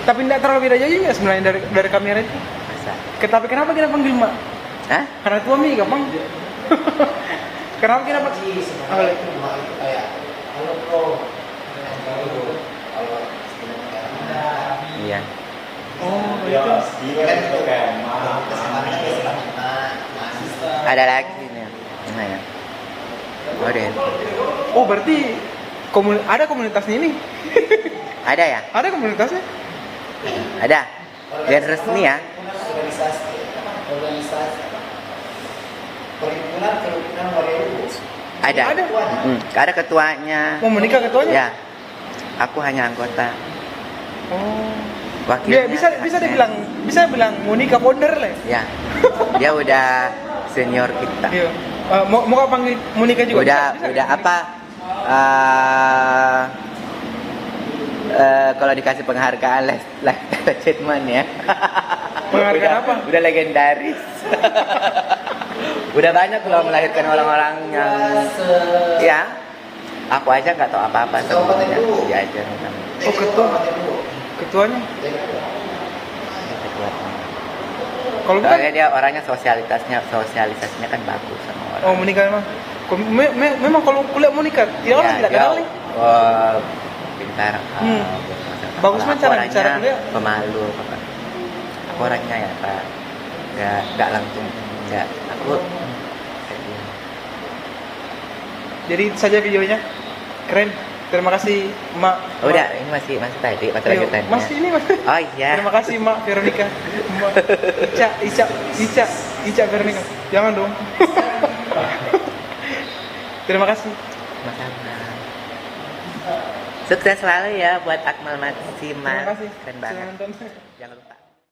Tapi enggak terlalu beda jauh ya sebenarnya dari kamera itu. Masa? Tapi kenapa kita panggil Mak? Hah? Karena tua Mi gampang. Kenapa kita panggil? Iya. Oh, Ya, itu. Steven itu kayak mama. Ada lagi nih. Mana ya? Oh, deh. Oh, berarti ada komunitasnya ini? Ada ya? Ada komunitasnya? Ada. Dan resmi ya? Ada. Ada. Ada ketuanya. Mau menikah ketuanya? Ya. Aku hanya anggota. Oh. Wakilnya. Bisa bilang mau nikah founder lah. Ya. Dia udah senior kita. Iya. Mau panggil mau nikah juga? Bisa. Udah apa? Kalau dikasih penghargaan lifetime achievement ya. Penghargaan apa? Udah legendaris. Udah banyak loh melahirkan orang-orang yang ya. Aku aja nggak tahu apa-apa sebelumnya diajar sama Oh, ketuanya. Kalau bukan soalnya dia orangnya sosialisasinya kan bagus sama orang. oh menikah memang. Memang kalau kuliah mau nikah, tidak orang tidak kenal nih. Pintar. Bagus kan cara kuliah. Pemalu. Aku orangnya ya Pak. Nggak langsung nggak. Aku Jadi itu saja videonya. Keren. Terima kasih Mak. udah ini masih tadi masa Iya, lanjutannya. masih ini Mas. Oh iya. Terima kasih Mak Veronica. Mak Ica Veronica. Jangan dong. Terima kasih. Sama-sama. Sukses selalu ya buat Akmal Maksimal. Terima kasih. Keren banget. Sudah nonton. Jangan lupa.